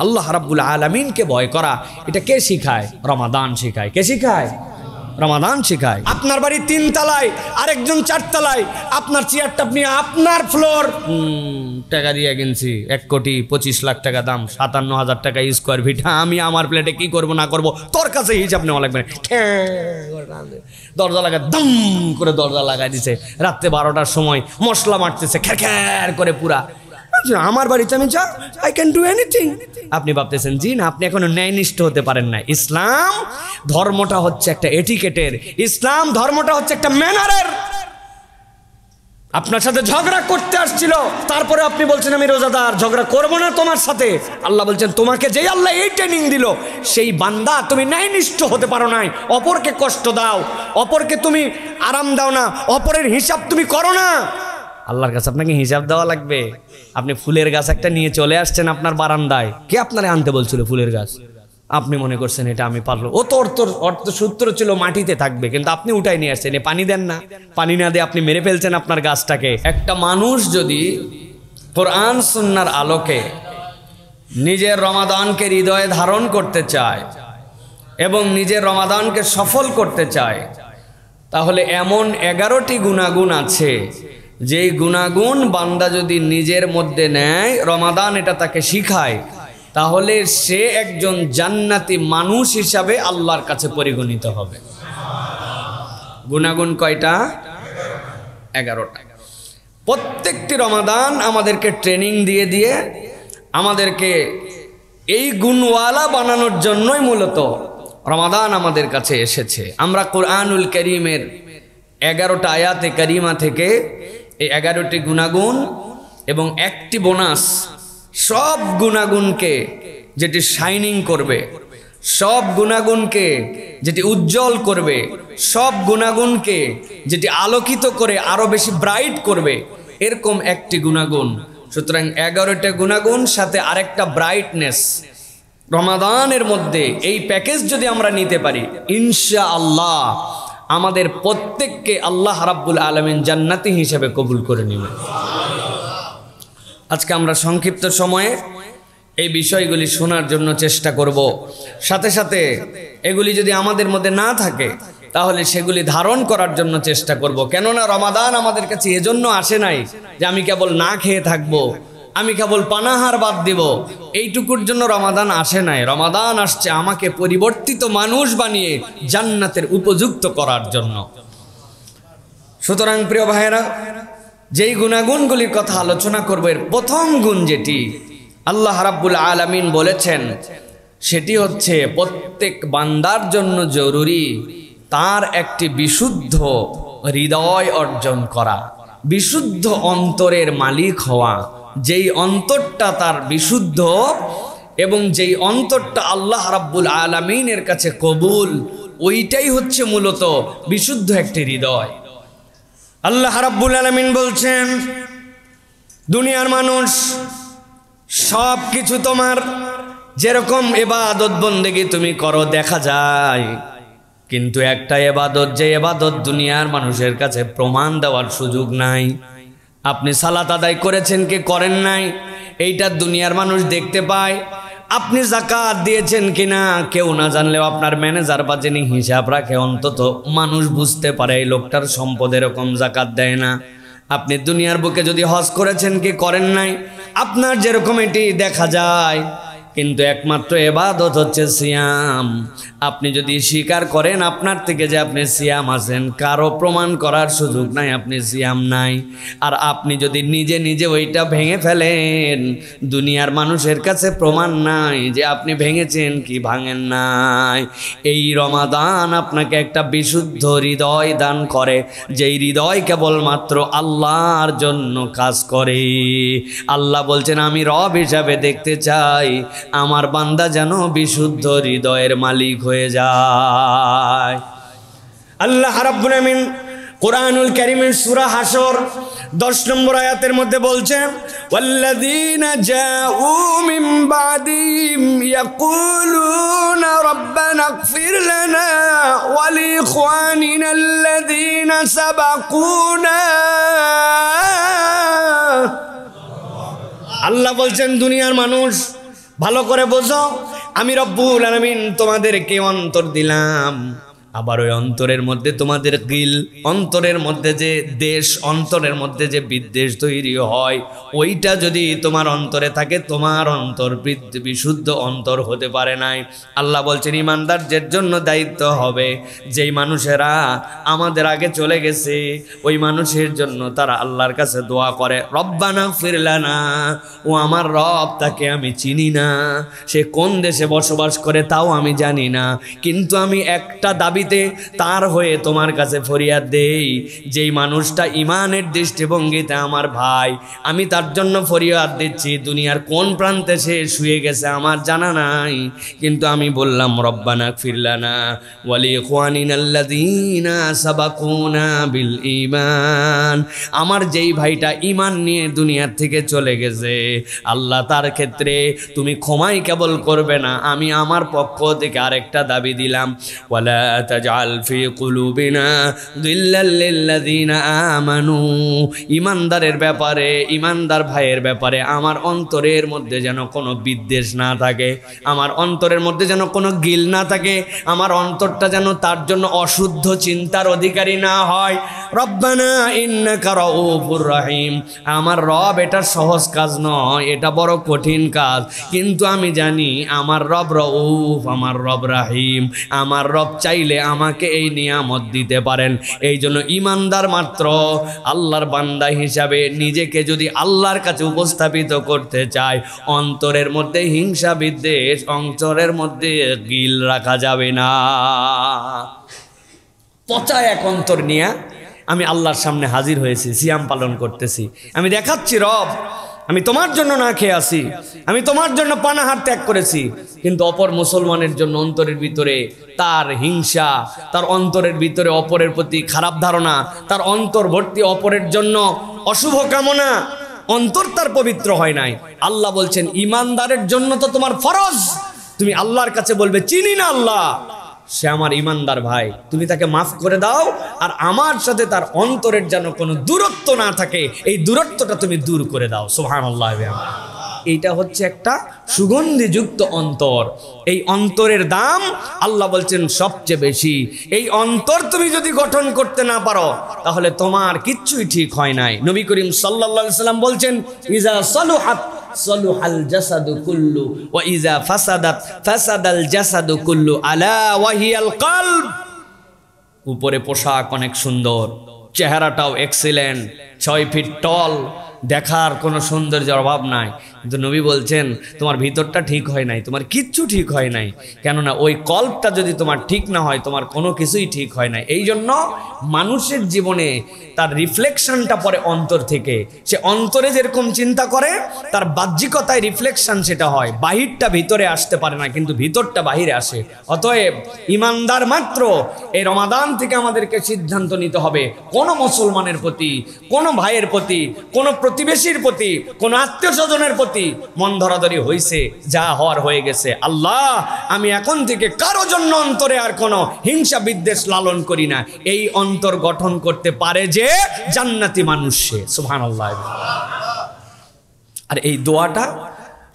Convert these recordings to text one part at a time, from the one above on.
আল্লাহ রাব্বুল আলামিনকে ভয় করা এটা কে শিখায়? রমাদান শিখায়। কে শিখায়? রমাদান শিখায়। আপনার বাড়ি 3 তলায়, আরেকজন 4 তলায়, আপনার চেয়ারটা আপনি আপনার ফ্লোর টাকা দিয়ে কিনছি 1,25,00,000 টাকা দাম, 57,000 টাকা স্কোয়ার ফিট। আমি আমার প্লেটে কি করব না করব তোর কাছে হিসাব নেওয়া লাগবে না। দরজা লাগায় দম করে দরজা লাগাই দিছে, রাত্রে 12টার সময় মশলা মারতেছে খ্যার খ্যার করে পুরা। আমার বাড়িতে আমি যা আই ক্যান ডু এনিথিং। আপনি ভাবতেছেন জি না, আপনি এখনো ন্যায়নিষ্ঠ হতে পারেন না। ইসলাম ধর্মটা হচ্ছে একটা এটিকেটের, ইসলাম ধর্মটা হচ্ছে একটা ম্যানারের। আপনার সাথে ঝগড়া করতে আসছিল, তারপরে আপনি বলছেন আমি রোজাদার, ঝগড়া করবো না তোমার সাথে। আল্লাহ বলছেন তোমাকে যেই আল্লাহ এই ট্রেনিং দিল সেই বান্দা তুমি ন্যায়নিষ্ঠ হতে পারো নাই, অপরকে কষ্ট দাও, অপরকে তুমি আরাম দাও না, অপরের হিসাব তুমি করো না। আল্লাহর কাছে আপনাকে হিসাব দেওয়া লাগবে। আপনি ফুলের গাছ একটা নিয়ে চলে আসছেন আপনার বারান্দায়, কে আপনারে আনতে বলছিল ফুলের গাছ? আপনি মনে করছেন এটা আমি পারলো, ও তো অর্থ সূত্র ছিল মাটিতে থাকবে, কিন্তু আপনি উঠাই নিয়ে আসছেন, পানি দেন না, পানি না দিয়ে আপনি মেরে ফেলছেন আপনার গাছটাকে। একটা মানুষ যদি কোরআন সুন্নাহর আলোকে নিজের রমাদানকে হৃদয়ে ধারণ করতে চায় এবং নিজের রমাদানকে সফল করতে চায়, তাহলে এমন 11টি গুণাগুণ আছে যেই গুণাগুণ বান্দা যদি নিজের মধ্যে নেয়, রমাদান এটা তাকে শিখায়, তাহলে সে একজন জান্নাতি মানুষ হিসাবে আল্লাহর কাছে পরিগণিত হবে। গুণাগুণ কয়টা? 11টা। প্রত্যেকটি রমাদান আমাদেরকে ট্রেনিং দিয়ে দিয়ে আমাদেরকে এই গুণওয়ালা বানানোর জন্যই মূলত রমাদান আমাদের কাছে এসেছে। আমরা কোরআনুল কারীমের 11টা আয়াতে কারিমা থেকে এই 11টি গুণাগুণ এবং একটি বোনাস, সব গুণাগুণকে যেটি শাইনিং করবে, সব গুণাগুণকে যেটি উজ্জ্বল করবে, সব গুণাগুণকে যেটি আলোকিত করে আরো বেশি ব্রাইট করবে, এরকম একটি গুণাগুণ। সুতরাং 11টা গুণাগুণ সাথে আরেকটা ব্রাইটনেস, রমাদানের মধ্যে এই প্যাকেজ যদি আমরা নিতে পারি, ইনশাআল্লাহ আমাদের প্রত্যেককে আল্লাহ রাব্বুল আলামিন জান্নাতি হিসেবে কবুল করে নেবেন। আজকে আমরা সংক্ষিপ্ত সময়ে এই বিষয়গুলি শোনার জন্য চেষ্টা করব। সাথে সাথে এগুলি যদি আমাদের মধ্যে না থাকে তাহলে সেগুলি ধারণ করার জন্য চেষ্টা করব। কেননা রমাদান আমাদের কাছে এজন্য আসে নাই যে আমি কেবল না খেয়ে থাকবো, আমি কেবল পানাহার বাদ দিব, এইটুকুর জন্য রমাদান আসে নাই। রমাদান আসছে আমাকে পরিবর্তিত মানুষ বানিয়ে জান্নাতের উপযুক্ত করার জন্য। সুতরাং প্রিয় ভাইয়েরা, যেই গুণাগুণগুলির কথা আলোচনা করব, এর প্রথম গুণ যেটি আল্লাহ রাব্বুল আলামিন বলেছেন, সেটি হচ্ছে প্রত্যেক বান্দার জন্য জরুরি তার একটি বিশুদ্ধ হৃদয় অর্জন করা, বিশুদ্ধ অন্তরের মালিক হওয়া। যেই অন্তরটা তার বিশুদ্ধ এবং যেই অন্তরটা আল্লাহ রাব্বুল আলামিনের কাছে কবুল, ওইটাই হচ্ছে মূলত বিশুদ্ধ একটি হৃদয়। আল্লাহ রাব্বুল আলামিন বলছেন, দুনিয়ার মানুষ সব কিছু তোমার যেরকম ইবাদত বন্দেগী তুমি করো দেখা যায়, কিন্তু একটা ইবাদত, যে ইবাদত দুনিয়ার মানুষের কাছে প্রমাণ দেওয়ার সুযোগ নাই। আপনি সালাত আদায় করেছেন কি করেন নাই এইটা দুনিয়ার মানুষ দেখতে পায়। আপনি যাকাত দিয়েছেন কিনা কেউ না জানলেও আপনার ম্যানেজার বা যিনি হিসাব রাখে অন্তত মানুষ বুঝতে পারে এই লোকটার সম্পদ এরকম যাকাত দেয় না। আপনি দুনিয়ার বুকে যদি হজ করেছেন কি করেন নাই আপনার যেরকম এটি দেখা যায়, কিন্তু একমাত্র ইবাদত হচ্ছে সিয়াম। আপনি যদি স্বীকার করেন আপনার থেকে যে আপনি সিয়াম আছেন, কারো প্রমাণ করার সুযোগ নাই আপনি সিয়াম নাই। আর আপনি যদি নিজে নিজে ওইটা ভেঙে ফেলেন, দুনিয়ার মানুষের কাছে প্রমাণ নাই যে আপনি ভেঙেছেন কি ভাঙেন নাই। এই রমাদান আপনাকে একটা বিশুদ্ধ হৃদয় দান করে, যেই হৃদয় কেবলমাত্র আল্লাহর জন্য কাজ করে। আল্লাহ বলছেন, আমি রব হিসাবে দেখতে চাই আমার বান্দা যেন বিশুদ্ধ হৃদয়ের মালিক হয়ে যায়। আল্লাহ রাব্বুল আমিন কুরআনুল কারীমের সূরা হাসর 10 নম্বর আয়াতের মধ্যে বলছেন, ওয়াল্লাযীনা জাউ মিন বাদিহিম ইয়াকুলুনা রাব্বানা ইগফির লানা ওয়া লিইখওয়ানিনা আল্লাযীনা সাবাকুনা। আল্লাহ বলছেন, দুনিয়ার মানুষ ভালো করে বোঝো, আমি রব্বুল আলামিন তোমাদেরকে অন্তর দিলাম, আবার ওই অন্তরের মধ্যে তোমাদের গিল, অন্তরের মধ্যে যে দেশ, অন্তরের মধ্যে যে বিদ্বেষ তৈরি হয়, ওইটা যদি তোমার অন্তরে থাকে, তোমার অন্তর বিশুদ্ধ অন্তর হতে পারে নাই। আল্লাহ বলছেন ইমানদারদের জন্য দায়িত্ব হবে, যেই মানুষেরা আমাদের আগে চলে গেছে ওই মানুষের জন্য তারা আল্লাহর কাছে দোয়া করে, রব্বানা ফির লানা, ও আমার রব, তাকে আমি চিনি না, সে কোন দেশে বসবাস করে তাও আমি জানি না, কিন্তু আমি একটা দাবি তার হয়ে তোমার কাছে ফরিয়াদ দেই, যেই মানুষটা ইমানের দৃষ্টিভঙ্গিতে আমার ভাই, আমি তার জন্য ফরিয়াদ দিচ্ছি, দুনিয়ার কোন প্রান্তে সে শুয়ে গেছে আমার জানা নাই, কিন্তু আমি বললাম রব্বানা ফির লানা ওয়া লিইখওয়ানিনাল্লাযীনা সাবাকুনা বিল ঈমান, আমার যেই ভাইটা ঈমান নিয়ে দুনিয়ার থেকে চলে গেছে, আল্লাহ তার ক্ষেত্রে তুমি ক্ষমাই কেবল করবে না, আমি আমার পক্ষ থেকে আরেকটা দাবি দিলাম, ওয়ালা তাজআল ফি কুলুবিনা গিল্লাল লিল্লাযীনা আমানু, ঈমানদারের ব্যাপারে, ঈমানদার ভাইয়ের ব্যাপারে আমার অন্তরের মধ্যে যেন কোনো বিদ্বেষ না থাকে, আমার অন্তরের মধ্যে যেন কোনো গিল না থাকে, আমার অন্তরটা যেন তার জন্য অশুদ্ধ চিন্তার অধিকারী না হয়। রব্বানা ইন্নাকা রাউফুর রহিম, আমার রব এটা সহজ কাজ নয়, এটা বড় কঠিন কাজ, কিন্তু আমি জানি আমার রব রউফ, আমার রব রাহিম, আমার রব চাইলে আমাকে এই নিয়ামত দিতে পারেন। এই জন্য ঈমানদার মাত্র আল্লাহর বান্দা হিসাবে নিজেকে যদি আল্লাহর কাছে উপস্থাপিত করতে চায়, অন্তরের মধ্যে হিংসা বিদ্বেষ, অন্তরের মধ্যে গিল রাখা যাবে না। পচা এক অন্তর নিয়ে আমি আল্লাহর সামনে হাজির হয়েছি, সিয়াম পালন করতেছি, আমি দেখাচ্ছি রব আমি তোমার জন্য না খেয়ে আসি, আমি তোমার জন্য পানাহার ত্যাগ করেছি, কিন্তু অপর মুসলমানের জন্য অন্তরের ভিতরে তার হিংসা, তার অন্তরের ভিতরে অপরের প্রতি খারাপ ধারণা, তার অন্তর ভর্তি অপরের জন্য অশুভ কামনা, অন্তর তার পবিত্র হয় নাই। আল্লাহ বলছেন ঈমানদারের জন্য তো তোমার ফরজ, তুমি আল্লাহর কাছে বলবে চিনি না আল্লাহ, সে আমার ঈমানদার ভাই, তুমি তাকে মাফ করে দাও, আর আমার সাথে তার অন্তরের যেন কোনো দূরত্ব না থাকে, এই দূরত্বটা তুমি দূর করে দাও। সুবহানাল্লাহ। এইটা হচ্ছে একটা সুগন্ধিযুক্ত অন্তর, এই অন্তরের দাম আল্লাহ বলছেন সবচেয়ে বেশি। এই অন্তর তুমি যদি গঠন করতে না পারো তাহলে তোমার কিচ্ছুই ঠিক হয় নাই। নবী করিম সাল্লাল্লাহু আলাইহি সাল্লাম বলছেন ইজা সালুহাত সালুহাল জাসাদু কুল্লু ওয়া ইজা ফাসাদাত ফাসাদাল জাসাদু কুল্লু আলা ওয়া হিয়াল কলব। উপরে পোশাক অনেক সুন্দর, চেহারাটাও এক্সিলেন্ট, 6 ফিট টল, দেখার কোনো সৌন্দর্যের অভাব নাই, কিন্তু নবী বলছেন তোমার ভিতরটা ঠিক হয় নাই, তোমার কিচ্ছু ঠিক হয় নাই, কেননা ওই কল্পটা যদি তোমার ঠিক না হয় তোমার কোনো কিছুই ঠিক হয় না। এই জন্য মানুষের জীবনে তার রিফ্লেকশনটা পড়ে অন্তর থেকে, সে অন্তরে যেরকম চিন্তা করে তার বাহ্যিকতায় রিফ্লেকশন সেটা হয়, বাহিরটা ভিতরে আসতে পারে না, কিন্তু ভিতরটা বাহিরে আসে। অতএব ঈমানদার মাত্র এই রমাদান থেকে আমাদেরকে সিদ্ধান্ত নিতে হবে, কোনো মুসলমানের প্রতি, কোনো ভাইয়ের প্রতি, কোনো প্রতিবেশীর প্রতি, কোনো আত্মীয় স্বজনের প্রতি মন ধরাধরি হয়েছে, যা হওয়ার হয়ে গেছে, আল্লাহ আমি এখন থেকে কারো জন্য অন্তরে আর কোনো হিংসা বিদ্বেষ লালন করি না। এই অন্তর গঠন করতে পারে যে জান্নাতি মানুষ সে। সুবহানাল্লাহ। আর এই দোয়াটা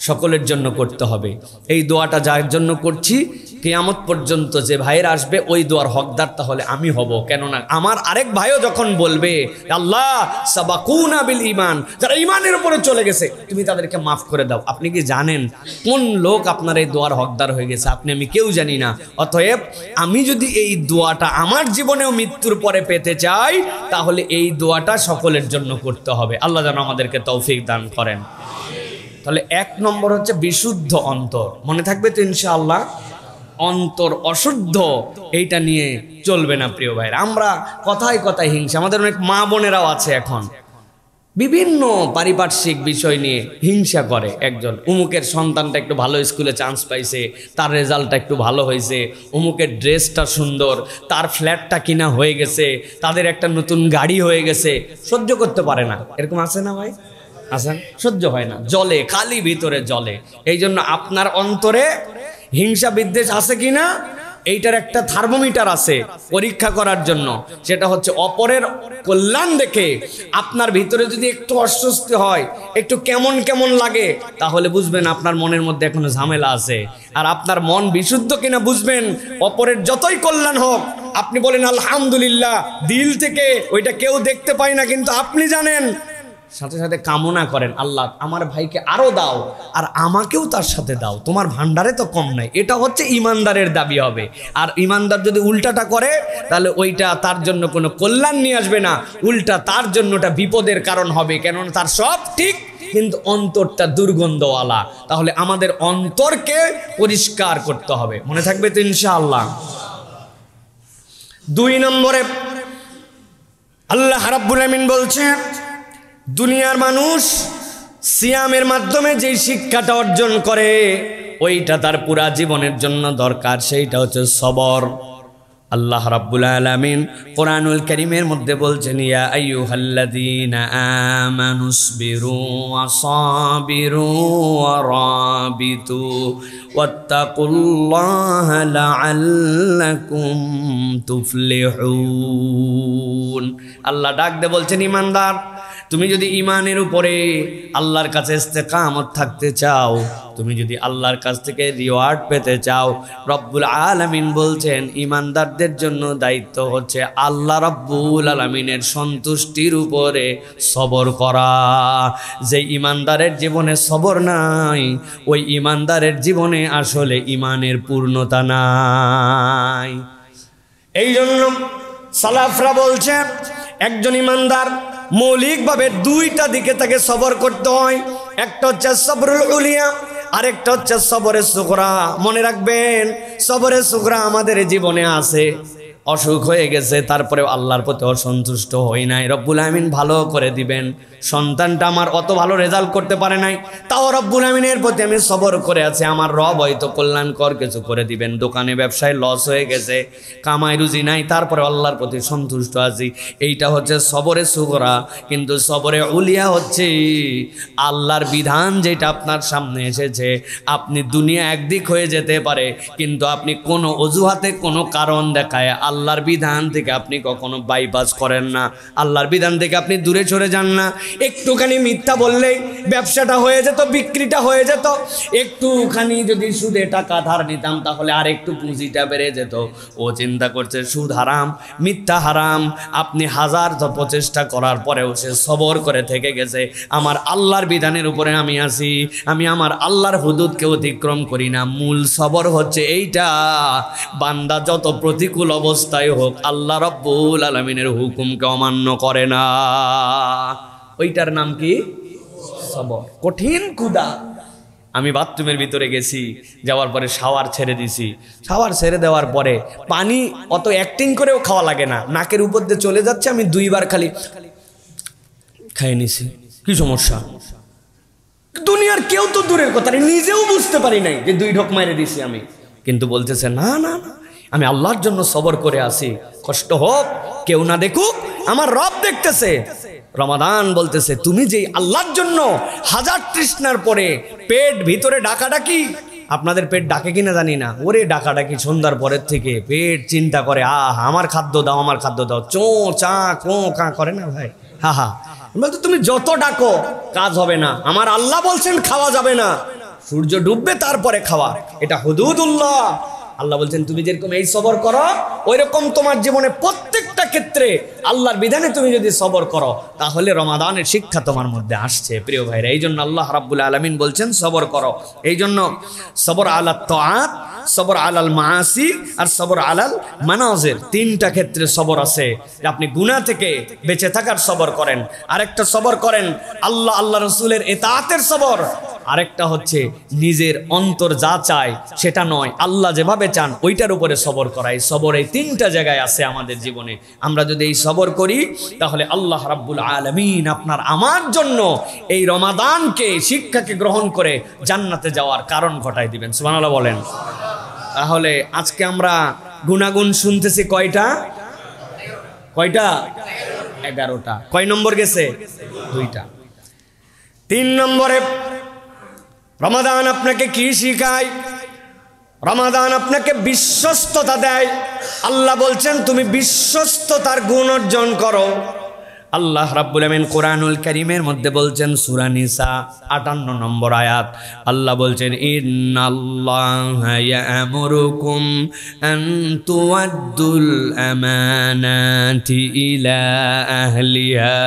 সকলের জন্য করতে হবে। এই দোয়াটা যার জন্য করছি কিয়ামত পর্যন্ত যে ভাইয়ের আসবে ওই দোয়ার হকদার তাহলে আমি হব, কেননা আমার আরেক ভাইও যখন বলবে আল্লাহ সাবাকুনা বিল ঈমান, যারা ঈমানের উপরে চলে গেছে তুমি তাদেরকে মাফ করে দাও। আপনি কি জানেন কোন লোক আপনার এই দোয়ার হকদার হয়ে গেছে? আপনি আমি কেউ জানি না। অতএব আমি যদি এই দোয়াটা আমার জীবনেও মৃত্যুর পরে পেতে চাই তাহলে এই দোয়াটা সকলের জন্য করতে হবে। আল্লাহ যেন আমাদেরকে তৌফিক দান করেন। তাহলে 1 নম্বর হচ্ছে বিশুদ্ধ অন্তর, মনে থাকবে তো ইনশাআল্লাহ। অন্তর অশুদ্ধ এইটা নিয়ে চলবে না প্রিয় ভাইরা। আমরা কথায় কথায় হিংসা, আমাদের অনেক মা বোনেরাও আছে এখন বিভিন্ন পারিপার্শ্বিক বিষয় নিয়ে হিংসা করে। একজন অমুকের সন্তানটা একটু ভালো স্কুলে চান্স পাইছে, তার রেজাল্টটা একটু ভালো হয়েছে, অমুকের ড্রেসটা সুন্দর, তার ফ্ল্যাটটা কিনা হয়ে গেছে, তাদের একটা নতুন গাড়ি হয়ে গেছে, সহ্য করতে পারে না। এরকম আছে না ভাই? আছেন? সহ্য হয় না, জলে, খালি ভিতরে জলে। এই জন্য আপনার অন্তরে হিংসা বিদ্বেষ আছে কিনা এইটার একটা থার্মোমিটার আছে পরীক্ষা করার জন্য, সেটা হচ্ছে অপরের কল্যাণ দেখে আপনার ভিতরে যদি একটু অস্বস্তি হয়, একটু কেমন কেমন লাগে, তাহলে বুঝবেন আপনার মনের মধ্যে এখনো ঝামেলা আছে। আর আপনার মন বিশুদ্ধ কিনা বুঝবেন অপরের যতই কল্যাণ হোক, আপনি বলেন আলহামদুলিল্লাহ দিল থেকে, ওইটা কেউ দেখতে পায় না কিন্তু আপনি জানেন, সাথে সাথে কামনা করেন আল্লাহ আমার ভাইকে আরো দাও আর আমাকেও তার সাথে দাও, তোমার ভান্ডারে তো কম নাই। এটা হচ্ছে ইমানদারের দাবি হবে। আর ইমানদার যদি উল্টাটা করে তাহলে ওইটা তার জন্য কোনো কল্যাণ নিয়ে আসবে না, উল্টা তার জন্য ওটা বিপদের কারণ হবে, কেননা তার সব ঠিক কিন্তু অন্তরটা দুর্গন্ধওয়ালা। তাহলে আমাদের অন্তরকে পরিষ্কার করতে হবে, মনে থাকবে তো ইনশাআল্লাহ। 2 নম্বরে আল্লাহ রাব্বুল আমিন বলছেন দুনিয়ার মানুষ সিয়ামের মাধ্যমে যে শিক্ষাটা অর্জন করে ওইটা তার পুরা জীবনের জন্য দরকার, সেইটা হচ্ছে সবর। আল্লাহ রাব্বুল আলামিন কোরআনুল কারীমের মধ্যে বলছেন ইয়া আইয়ুহাল্লাযীনা আমানুসবিরু ওয়া সাবিরু ওয়া রাবিতু ওয়াত্তাকুল্লাহা লাআল্লাকুম তুফলিহুন। আল্লাহ ডাক দিয়ে বলছেন ইমানদার, তুমি যদি ইমানের উপরে আল্লাহর কাছে ইস্তেকামত থাকতে চাও, তুমি যদি আল্লাহর কাছ থেকে রিওয়ার্ড পেতে চাও, রব্বুল আলামিন বলছেন ইমানদারদের জন্য দায়িত্ব হচ্ছে আল্লাহ রব্বুল আলামিনের সন্তুষ্টির উপরে সবর করা। যে ইমানদারের জীবনে সবর নাই, ওই ইমানদারের জীবনে আসলে ইমানের পূর্ণতা নাই। এই জন্য সালাফরা বলছে একজন ইমানদার মৌলিকভাবে 2টা দিকে তাকে সবর করতে হয়, একটা হচ্ছে সবরুল উলিয়া, আরেকটা হচ্ছে সবরে সুগরা। মনে রাখবেন সবরে সুগরা আমাদের জীবনে আছে, অসুখ হয়ে গেছে তারপরে আল্লাহর প্রতি অসন্তুষ্ট হই নাই, রব্বুল আমিন ভালো করে দিবেন, সন্তানটা আমার অত ভালো রেজাল্ট করতে পারে নাই, তাও রব্বুল আমিনের প্রতি আমি সবর করে আছি, আমার রব হয়তো কল্যাণকর কিছু করে দিবেন, দোকানে ব্যবসায় লস হয়ে গেছে, কামাই রুজি নাই, তারপরে আল্লাহর প্রতি সন্তুষ্ট আছি, এইটা হচ্ছে সবরে সুগরা। কিন্তু সবরে উলিয়া হচ্ছে আল্লাহর বিধান যেটা আপনার সামনে এসেছে, আপনি দুনিয়া একদিক হয়ে যেতে পারে কিন্তু আপনি কোনো অজুহাতে কোনো কারণ দেখায় আল্লাহর বিধান থেকে আপনি কখনো বাইপাস করেন না, আল্লাহর বিধান থেকে আপনি দূরে সরে যান না। একটুখানি মিথ্যা বললেই ব্যবসাটা হয়ে যেত, বিক্রিটা হয়ে যেত, একটুখানি যদি সুদে টাকা ধার নিতাম তাহলে আর একটু পুঁজিটা বেড়ে যেত। ও চিন্তা করছে সুদ হারাম, মিথ্যা হারাম, আপনি হাজার প্রচেষ্টা করার পরেও সে সবর করে থেকে গেছে, আমার আল্লাহর বিধানের উপরে আমি আছি, আমি আমার আল্লাহর হুদুদকে অতিক্রম করি না। মূল সবর হচ্ছে এইটা, বান্দা যত প্রতিকূল অবস্থায় হোক আল্লাহ রাব্বুল আলামিনের হুকুমকে অমান্য করে না, ওইটার নাম কি সবর। কঠিন ক্ষুধা, আমি বাথরুমের ভিতরে গেছি, যাওয়ার পরে শাওয়ার ছেড়ে দিছি, শাওয়ার ছেড়ে দেওয়ার পরে পানি অত অ্যাক্টিং করেও খাওয়া লাগে না, নাকের উপর দিয়ে চলে যাচ্ছে, আমি 2বার খালি খাইয়ে নিছি, কি সমস্যা? দুনিয়ার কেউ তো দূরের কথা, নিজেও বুঝতে পারি নাই যে 2 ঢোক মেরে দিছি আমি, কিন্তু বলতেছে না না না আমি আল্লাহর জন্য সবর করে আসি, কষ্ট হোক কেউ না দেখুক, আমার রব দেখতেছে। রমাদান বলতেছে তুমি যে আল্লাহর জন্য হাজার তৃষ্ণার পরে পেট ভিতরে ডাকাডাকি, আপনাদের পেট ডাকে কিনা জানি না, ওরে ডাকাডাকি সন্ধ্যার পরের থেকে পেট চিন্তা করে আমার খাদ্য দাও, আমার খাদ্য দাও, চো চা কো কা করে না ভাই, হা হা। বলতো তুমি যত ডাকো কাজ হবে না, আমার আল্লাহ বলছেন খাওয়া যাবে না, সূর্য ডুববে তারপরে খাওয়া, এটা হুদুদুল্লাহ। আল্লাহ বলছেন তুমি যেরকম এই সবর করো ওই রকম তোমার জীবনে প্রত্যেকটা ক্ষেত্রে আল্লাহর বিধানে তুমি যদি সবর করো তাহলে রমাদানের শিক্ষা তোমার মধ্যে আসছে। প্রিয় ভাইরা, এই জন্য আল্লাহ রাব্বুল আলামিন বলছেন সবর করো। এই জন্য সবর আলা তাআত, সবর আলাল মাআসি আর সবর আলাল মানাজির, 3টা ক্ষেত্রে সবর আছে। আপনি গুনাহ থেকে বেঁচে থাকার সবর করেন, আরেকটা সবর করেন আল্লাহ রাসূলের ইতাআতের সবর, আরেকটা হচ্ছে নিজের অন্তর যা চায় সেটা নয়, আল্লাহ যেভাবে চান ওইটার উপরে সবর করাই। সবর এই 3টা জায়গায় আছে আমাদের জীবনে। আমরা যদি এই সবর করি তাহলে আল্লাহ রাব্বুল আলামিন আপনার আমার জন্য এই রমাদানকে শিক্ষাকে গ্রহণ করে জান্নাতে যাওয়ার কারণ ঘটাই দিবেন। সুবহানাল্লাহ বলেন। তাহলে আজকে আমরা গুনাগুন শুনতেছি কয়টা? 11টা। কয় নম্বর গেছে? 2টা। 3 নম্বরে রমাদান আপনাকে কি শিখায়? রমাদান আপনাকে বিশ্বস্ততা দেয়। আল্লাহ বলছেন তুমি বিশ্বস্ততার গুণ অর্জন করো। আল্লাহ রাব্বুল আমিন কোরআনুল কারীমের মধ্যে বলছেন সূরা নিসা 58 নম্বর আয়াত, আল্লাহ বলছেন ইন্নাল্লাহা ইয়া'মুরুকুম আন তুআদ্দুল আমানাতি ইলা আহলিহা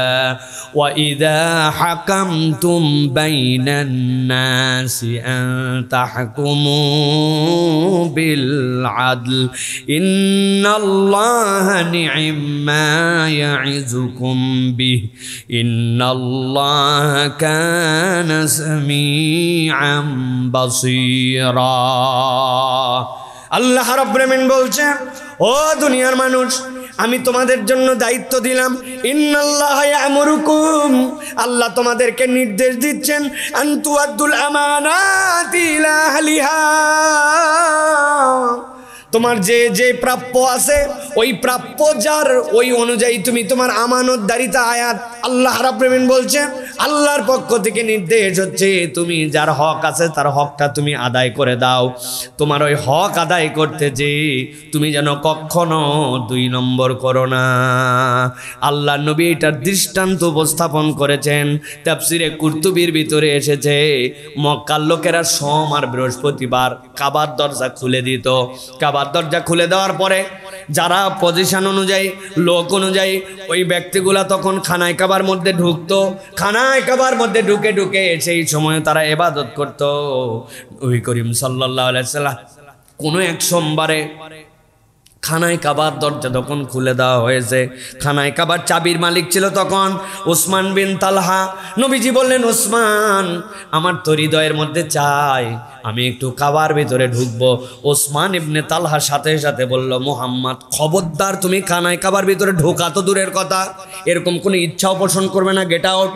ওয়া ইযা হাকামতুম বাইনান নাসি আন তাহকুমু বিল আদল ইন্নাল্লাহা নি'মা ইয়া'iযুকুম به إن الله كان سميعا بصيرا। আল্লাহ রাব্বুল আমিন বলছেন, ও দুনিয়ার মানুষ, আমি তোমাদের জন্য দায়িত্ব দিলাম। ইন্নাল্লাহা ইয়া'মুরুকুম, আল্লাহ তোমাদেরকে নির্দেশ দিচ্ছেন, আন তুআদ্দুল আমানাতি ইলা আহলিহা, তোমার যে যে প্রাপ্য আছে ওই প্রাপ্য যার ওই অনুযায়ী তুমি তোমার আমানতদারিতা। আয়াত আল্লাহ রাব্বুল আমিন বলছেন, আল্লাহর পক্ষ থেকে নির্দেশ হচ্ছে তুমি যার হক আছে তার হকটা তুমি আদায় করে দাও। তোমার ওই হক আদায় করতে যে তুমি যেন কখনো 2 নম্বর করো না। আল্লাহ নবী এটার দৃষ্টান্ত উপস্থাপন করেছেন। তাফসিরে কুরতুবির ভিতরে এসেছে, মক্কার লোকেরা সোম আর বৃহস্পতিবার কাবার দরজা খুলে দিত। কাবার দরজা খুলে দেওয়ার পরে যারা পজিশন অনুযায়ী লোক অনুযায়ী ওই ব্যক্তিগুলা তখন খানায় কাবার মধ্যে ঢুকতো। খানায় কাবার মধ্যে ঢুকে ঢুকে সেই সময় তারা ইবাদত করত। নবী করিম সাল্লাল্লাহু আলাইহি সাল্লাম কোনো এক সোমবারে খানায় কাবার দরজা তখন খুলে দেওয়া হয়েছে। খানায় কাবার চাবির মালিক ছিল তখন ওসমান বিন তালহা। নবীজি বললেন, ওসমান, আমার তো হৃদয়ের মধ্যে চাই আমি একটু কাবার ভিতরে ঢুকবো। ওসমান ইবনে তালহা সাথে সাথে বলল, মুহাম্মদ, খবরদার তুমি খানায় কাবার ভিতরে ঢোকা তো দূরের কথা, এরকম কোনো ইচ্ছাও পোষণ করবে না, গেট আউট।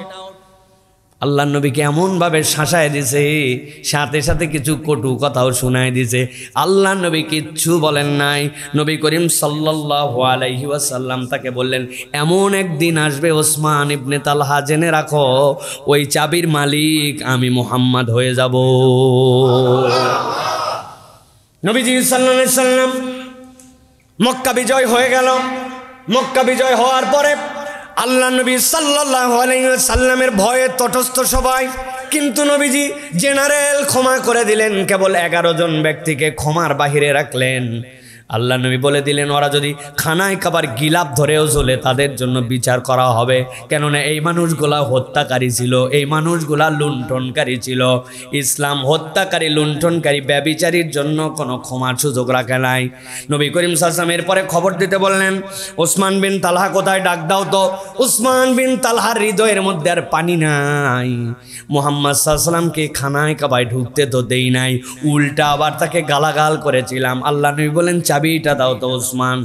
আল্লাহ নবীকে এমনভাবে শাসায় দিছে, সাথে সাথে কিছু কটু কথাও শোনায় দিছে। আল্লাহ নবী কিচ্ছু বলেন নাই। নবী করিম সাল্লাল্লাহু আলাইহি ওয়াসাল্লাম তাকে বললেন, এমন একদিন আসবে ওসমান ইবনে তালহা, জেনে রাখো ওই চাবির মালিক আমি মুহাম্মদ হয়ে যাব। নবীজি সাল্লাল্লাহু আলাইহি সাল্লাম মক্কা বিজয় হয়ে গেল। মক্কা বিজয় হওয়ার পরে আল্লাহ নবী সাল্লাল্লাহু আলাইহি ওয়াসাল্লামের ভয়ে তটস্থ সবাই, কিন্তু নবীজি জেনারেল ক্ষমা করে দিলেন, কেবল 11 জন ব্যক্তিকে ক্ষমার বাহিরে রাখলেন। আল্লাহ নবী বলে দিলেন, ওরা যদি খানায় কাবার গিলাপ ধরেও চলে তাদের জন্য বিচার করা হবে, কেননা এই মানুষগুলা হত্যাকারী ছিল, এই মানুষগুলা লুণ্ঠনকারী ছিল। ইসলাম হত্যাকারী, লুণ্ঠনকারী, ব্যভিচারীর জন্য কোনো ক্ষমার সুযোগ রাখে নাই। নবী করিম সাল্লাল্লাহু আলাইহি ওয়াসাল্লাম এরপরে খবর দিতে বললেন, ওসমান বিন তালহা কোথায়, ডাক দাও তো। ওসমান বিন তালহার হৃদয়ের মধ্যে আর পানি নাই। মুহাম্মদ সাল্লাল্লাহু আলাইহি ওয়াসাল্লামকে খানায় কাবায় ঢুকতে তো দেই নাই, উল্টা আবার তাকে গালাগাল করেছিলাম। আল্লাহ নবী বলেন, চাবিটা দাও তো ওসমান।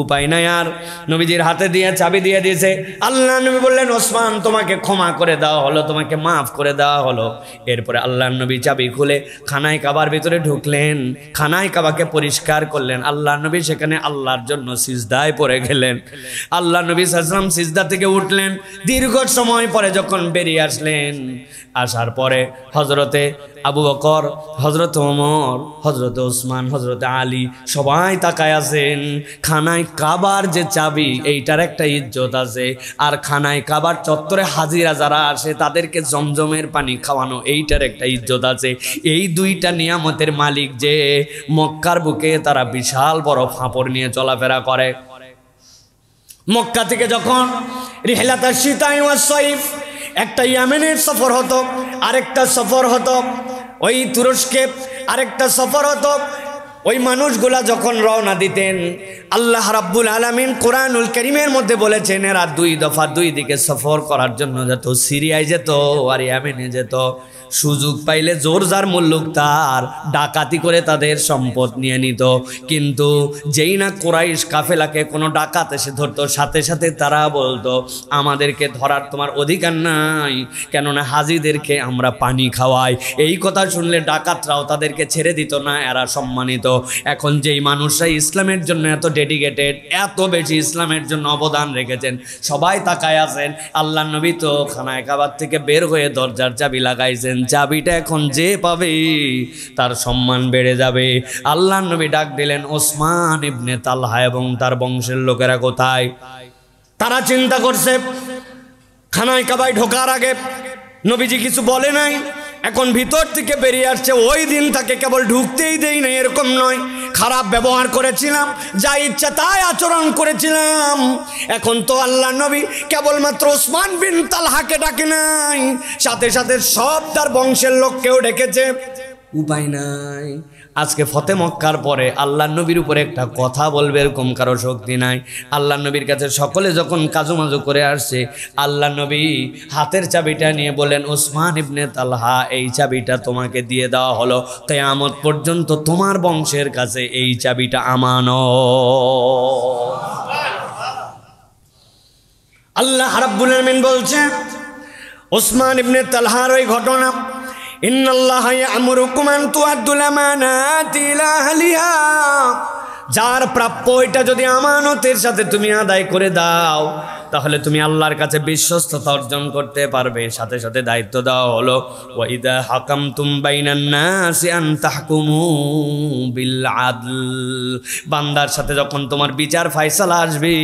উপায় নাই, আর নবীজির হাতে দিয়ে চাবি দিয়ে দিয়েছে। আল্লাহ নবী বললেন, ওসমান, তোমাকে ক্ষমা করে দেওয়া হলো, তোমাকে মাফ করে দেওয়া হলো। এরপরে আল্লাহ নবী চাবি খুলে খানায় কাবার ভিতরে ঢুকলেন, খানায় কাবাকে পরিষ্কার করলেন। আল্লাহ নবী সেখানে আল্লাহর জন্য সিজদায় পড়ে গেলেন। আল্লাহ নবী সাল্লাল্লাহু আলাইহি ওয়াসাল্লাম সিজদা থেকে উঠলেন। দীর্ঘ সময় পরে যখন বেরিয়ে আসলেন, আসার পরে হযরতে আবু বকর, হযরত ওমর, হযরত ওসমান, হযরত আলী সবাই তাকায় আছেন। খানায় কাবার যে চাবি, এইটার একটা ইজ্জত আছে। আর খানায় কাবার চত্বরে হাজিরা যারা আসে তাদেরকে জমজমের পানি খাওয়ানো, এইটার একটা ইজ্জত আছে। এই দুইটা নিয়ামতের মালিক যে মক্কার বুকে তারা বিশাল বড় ফাঁপড় নিয়ে চলাফেরা করে। মক্কা থেকে যখন রিহলাতুশ শিতাই ওয়াস সাইফ, একটা ইয়ামেনের সফর হতো, আরেকটা সফর হতো ওই তুরস্কে, আরেকটা সফর হতো। ওই মানুষগুলা যখন রওনা দিতেন, আল্লাহ রাব্বুল আলামিন কোরআনুল কারীমের মধ্যে বলেছেন, এরা 2 দফা 2 দিকে সফর করার জন্য যেত। সিরিয়ায় যেত আর ইয়ামেনে যেত। সুযোগ পাইলে জোর যার মুল্লুক তার ডাকাতি করে তাদের সম্পদ নিয়ে নিত। কিন্তু যেই না কুরাইশ কাফেলাকে কোনো ডাকাত এসে ধরতো, সাথে সাথে তারা বলতো, আমাদেরকে ধরার তোমার অধিকার নাই, কেননা হাজিদেরকে আমরা পানি খাওয়াই। এই কথা শুনলে ডাকাতরাও তাদেরকে ছেড়ে দিত না, এরা সম্মানিত। এখন যেই মানুষরা ইসলামের জন্য এত ডেডিকেটেড, এত বেশি ইসলামের জন্য অবদান রেখেছেন, সবাই তাকায় আছেন। আল্লাহ নবী তো খানায় কাবার থেকে বের হয়ে দরজার চাবি লাগাইছেন দিলেন, চাবিটা এখন যে পাবে তার সম্মান বেড়ে যাবে। আল্লাহর নবী ডাক দিলেন, ওসমান ইবনে তালহা এবং তার বংশের লোকেরা কোথায়? তারা চিন্তা করছে খানায় কাবায় ঢোকার আগে নবীজি কিছু বলে নাই, এখন ভিতর থেকে বেরিয়ে আসছে। ওই দিন তাকে কেবল ঢুকতেই দেই না এরকম নয়, খারাপ ব্যবহার করেছিলাম, যা ইচ্ছা তাই আচরণ করেছিলাম। এখন তো আল্লাহ নবী কেবলমাত্র ওসমান বিন তালহাকে ডাকে নাই, সাথে সাথে সব তার বংশের লোককেও ডেকেছে। উপায় নাই, আজকে ফতে মক্কার পরে আল্লাহ নবীর উপরে একটা কথা বলবে এরকম কারো শক্তি নাই। আল্লাহ নবীর কাছে সকলে যখন কাজুমাজু করে আসছে, আল্লাহ নবী হাতের চাবিটা নিয়ে বলেন, ওসমান ইবনে তালহা এই চাবিটা তোমাকে দিয়ে দেওয়া হলো, কিয়ামত পর্যন্ত তোমার বংশের কাছে এই চাবিটা আমানত। আল্লাহ রাব্বুল আলামিন বলছেন ওসমান ইবনে তালহার ওই ঘটনা, ইন্নাল্লাহা ইয়া'মুরুকুম আন তু'আদ্দুল আমানাতি ইলা আহলিহা, যার প্রাপ্য এটা যদি আমানতের সাথে তুমি আদায় করে দাও তাহলে তুমি আল্লাহর কাছে বিশ্বস্ততা অর্জন করতে পারবে। সাথে সাথে দায়িত্ব দেওয়া হলো, ওয়া ইযা হাকামতুম বাইনান নাসি আন তাহকুমু বিল আদল, বান্দার সাথে যখন তোমার বিচার ফয়সালা আসবে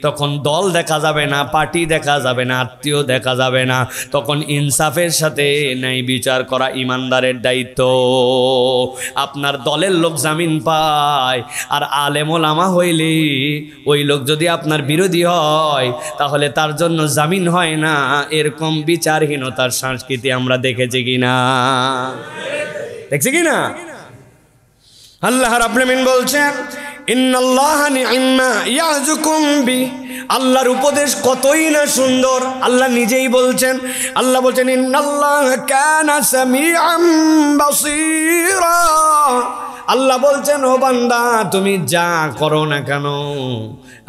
তখন দল দেখা যাবে না, পার্টি দেখা যাবে না, আত্মীয় দেখা যাবে না, তখন ইনসাফের সাথে ন্যায় বিচার করা ইমানদারের দায়িত্ব। আপনার দলের লোক জামিন পায় আর আলেম ওলামা হইলে ওই লোক যদি আপনার বিরোধী হয় তাহলে তার জন্য জামিন হয় না, এরকম বিচারহীনতার সংস্কৃতি আমরা দেখেছি কিনা? দেখছি কিনা? আল্লাহ রাব্বুল আলামিন বলছেন, ইন্নাল্লাহা নি'মা ইয়াযুকুম বি, আল্লাহর উপদেশ কতই না সুন্দর। আল্লাহ নিজেই বলছেন, আল্লাহ বলছেন, ইন্নাল্লাহা কানা সামিআম বাসীরা, আল্লাহ বলছেন, ও বান্দা তুমি যা করো না কেন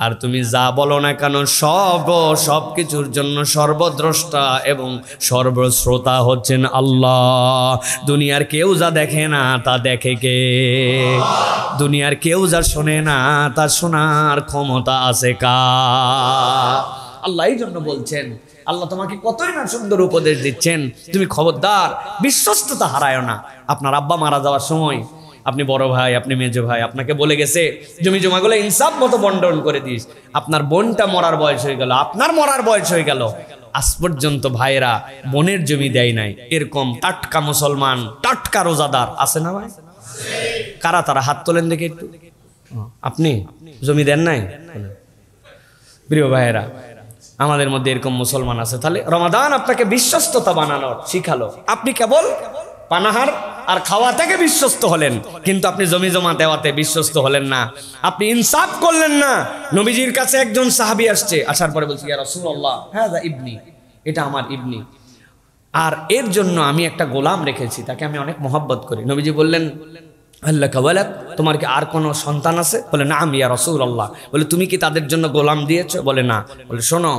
আর তুমি যা বলো না কেন সব কিছুর জন্য সর্বদ্রষ্টা এবং সর্বশ্রোতা হচ্ছেন আল্লাহ। দুনিয়ার কেউ যা দেখে না তা দেখে কে? দুনিয়ার কেউ যা শোনে না তা শোনার ক্ষমতা আছে কার? আল্লাহ এই জন্য বলছেন, আল্লাহ তোমাকে কতই না সুন্দর উপদেশ দিচ্ছেন, তুমি খবরদার বিশ্বস্ততা হারায়ো না। আপনার আব্বা মারা যাওয়ার সময় আপনি বড় ভাই, আপনি মেজো ভাই আপনাকে বলে গেছে জমি জমাগুলো ইনসাফ মতো বন্টন করে দিস। আপনার বোনটা মরার বয়স হয়ে গেল, আপনার মরার বয়স হয়ে গেল, আজ পর্যন্ত ভাইরা বোনের জমি দেয় নাই। এরকম টাটকা মুসলমান, টাটকা রোজাদার আছে না ভাই? কারা তারা? হাত তোলেন দেখে একটু। আপনি জমি দেন নাই? প্রিয় ভাইয়েরা, আমাদের মধ্যে এরকম মুসলমান আছে। তাহলে রমাদান আপনাকে বিশ্বস্ততা বানানোর শিখালো। আপনি কেবল পানাহার আর খাওয়া থেকে বিশ্বস্ত হলেন, কিন্তু আপনি জমি জমা দেওয়াতে বিশ্বস্ত হলেন না, আপনি ইনসাফ করলেন না। নবীজির কাছে একজন সাহাবী আসছে, আসার পরে বলছে, ইয়া রাসূলুল্লাহ হাযা ইবনি, এটা আমার ইবনি, আর এর জন্য আমি একটা গোলাম রেখেছি, তাকে আমি অনেক মহব্বত করি। নবীজি বললেন, আল্লাহ কাওয়ালাক, তোমার কি আর কোনো সন্তান আছে? বলে নাম ইয়া রাসূলুল্লাহ। বলে তুমি কি তাদের জন্য গোলাম দিয়েছো? বলে না। বলে শোনো,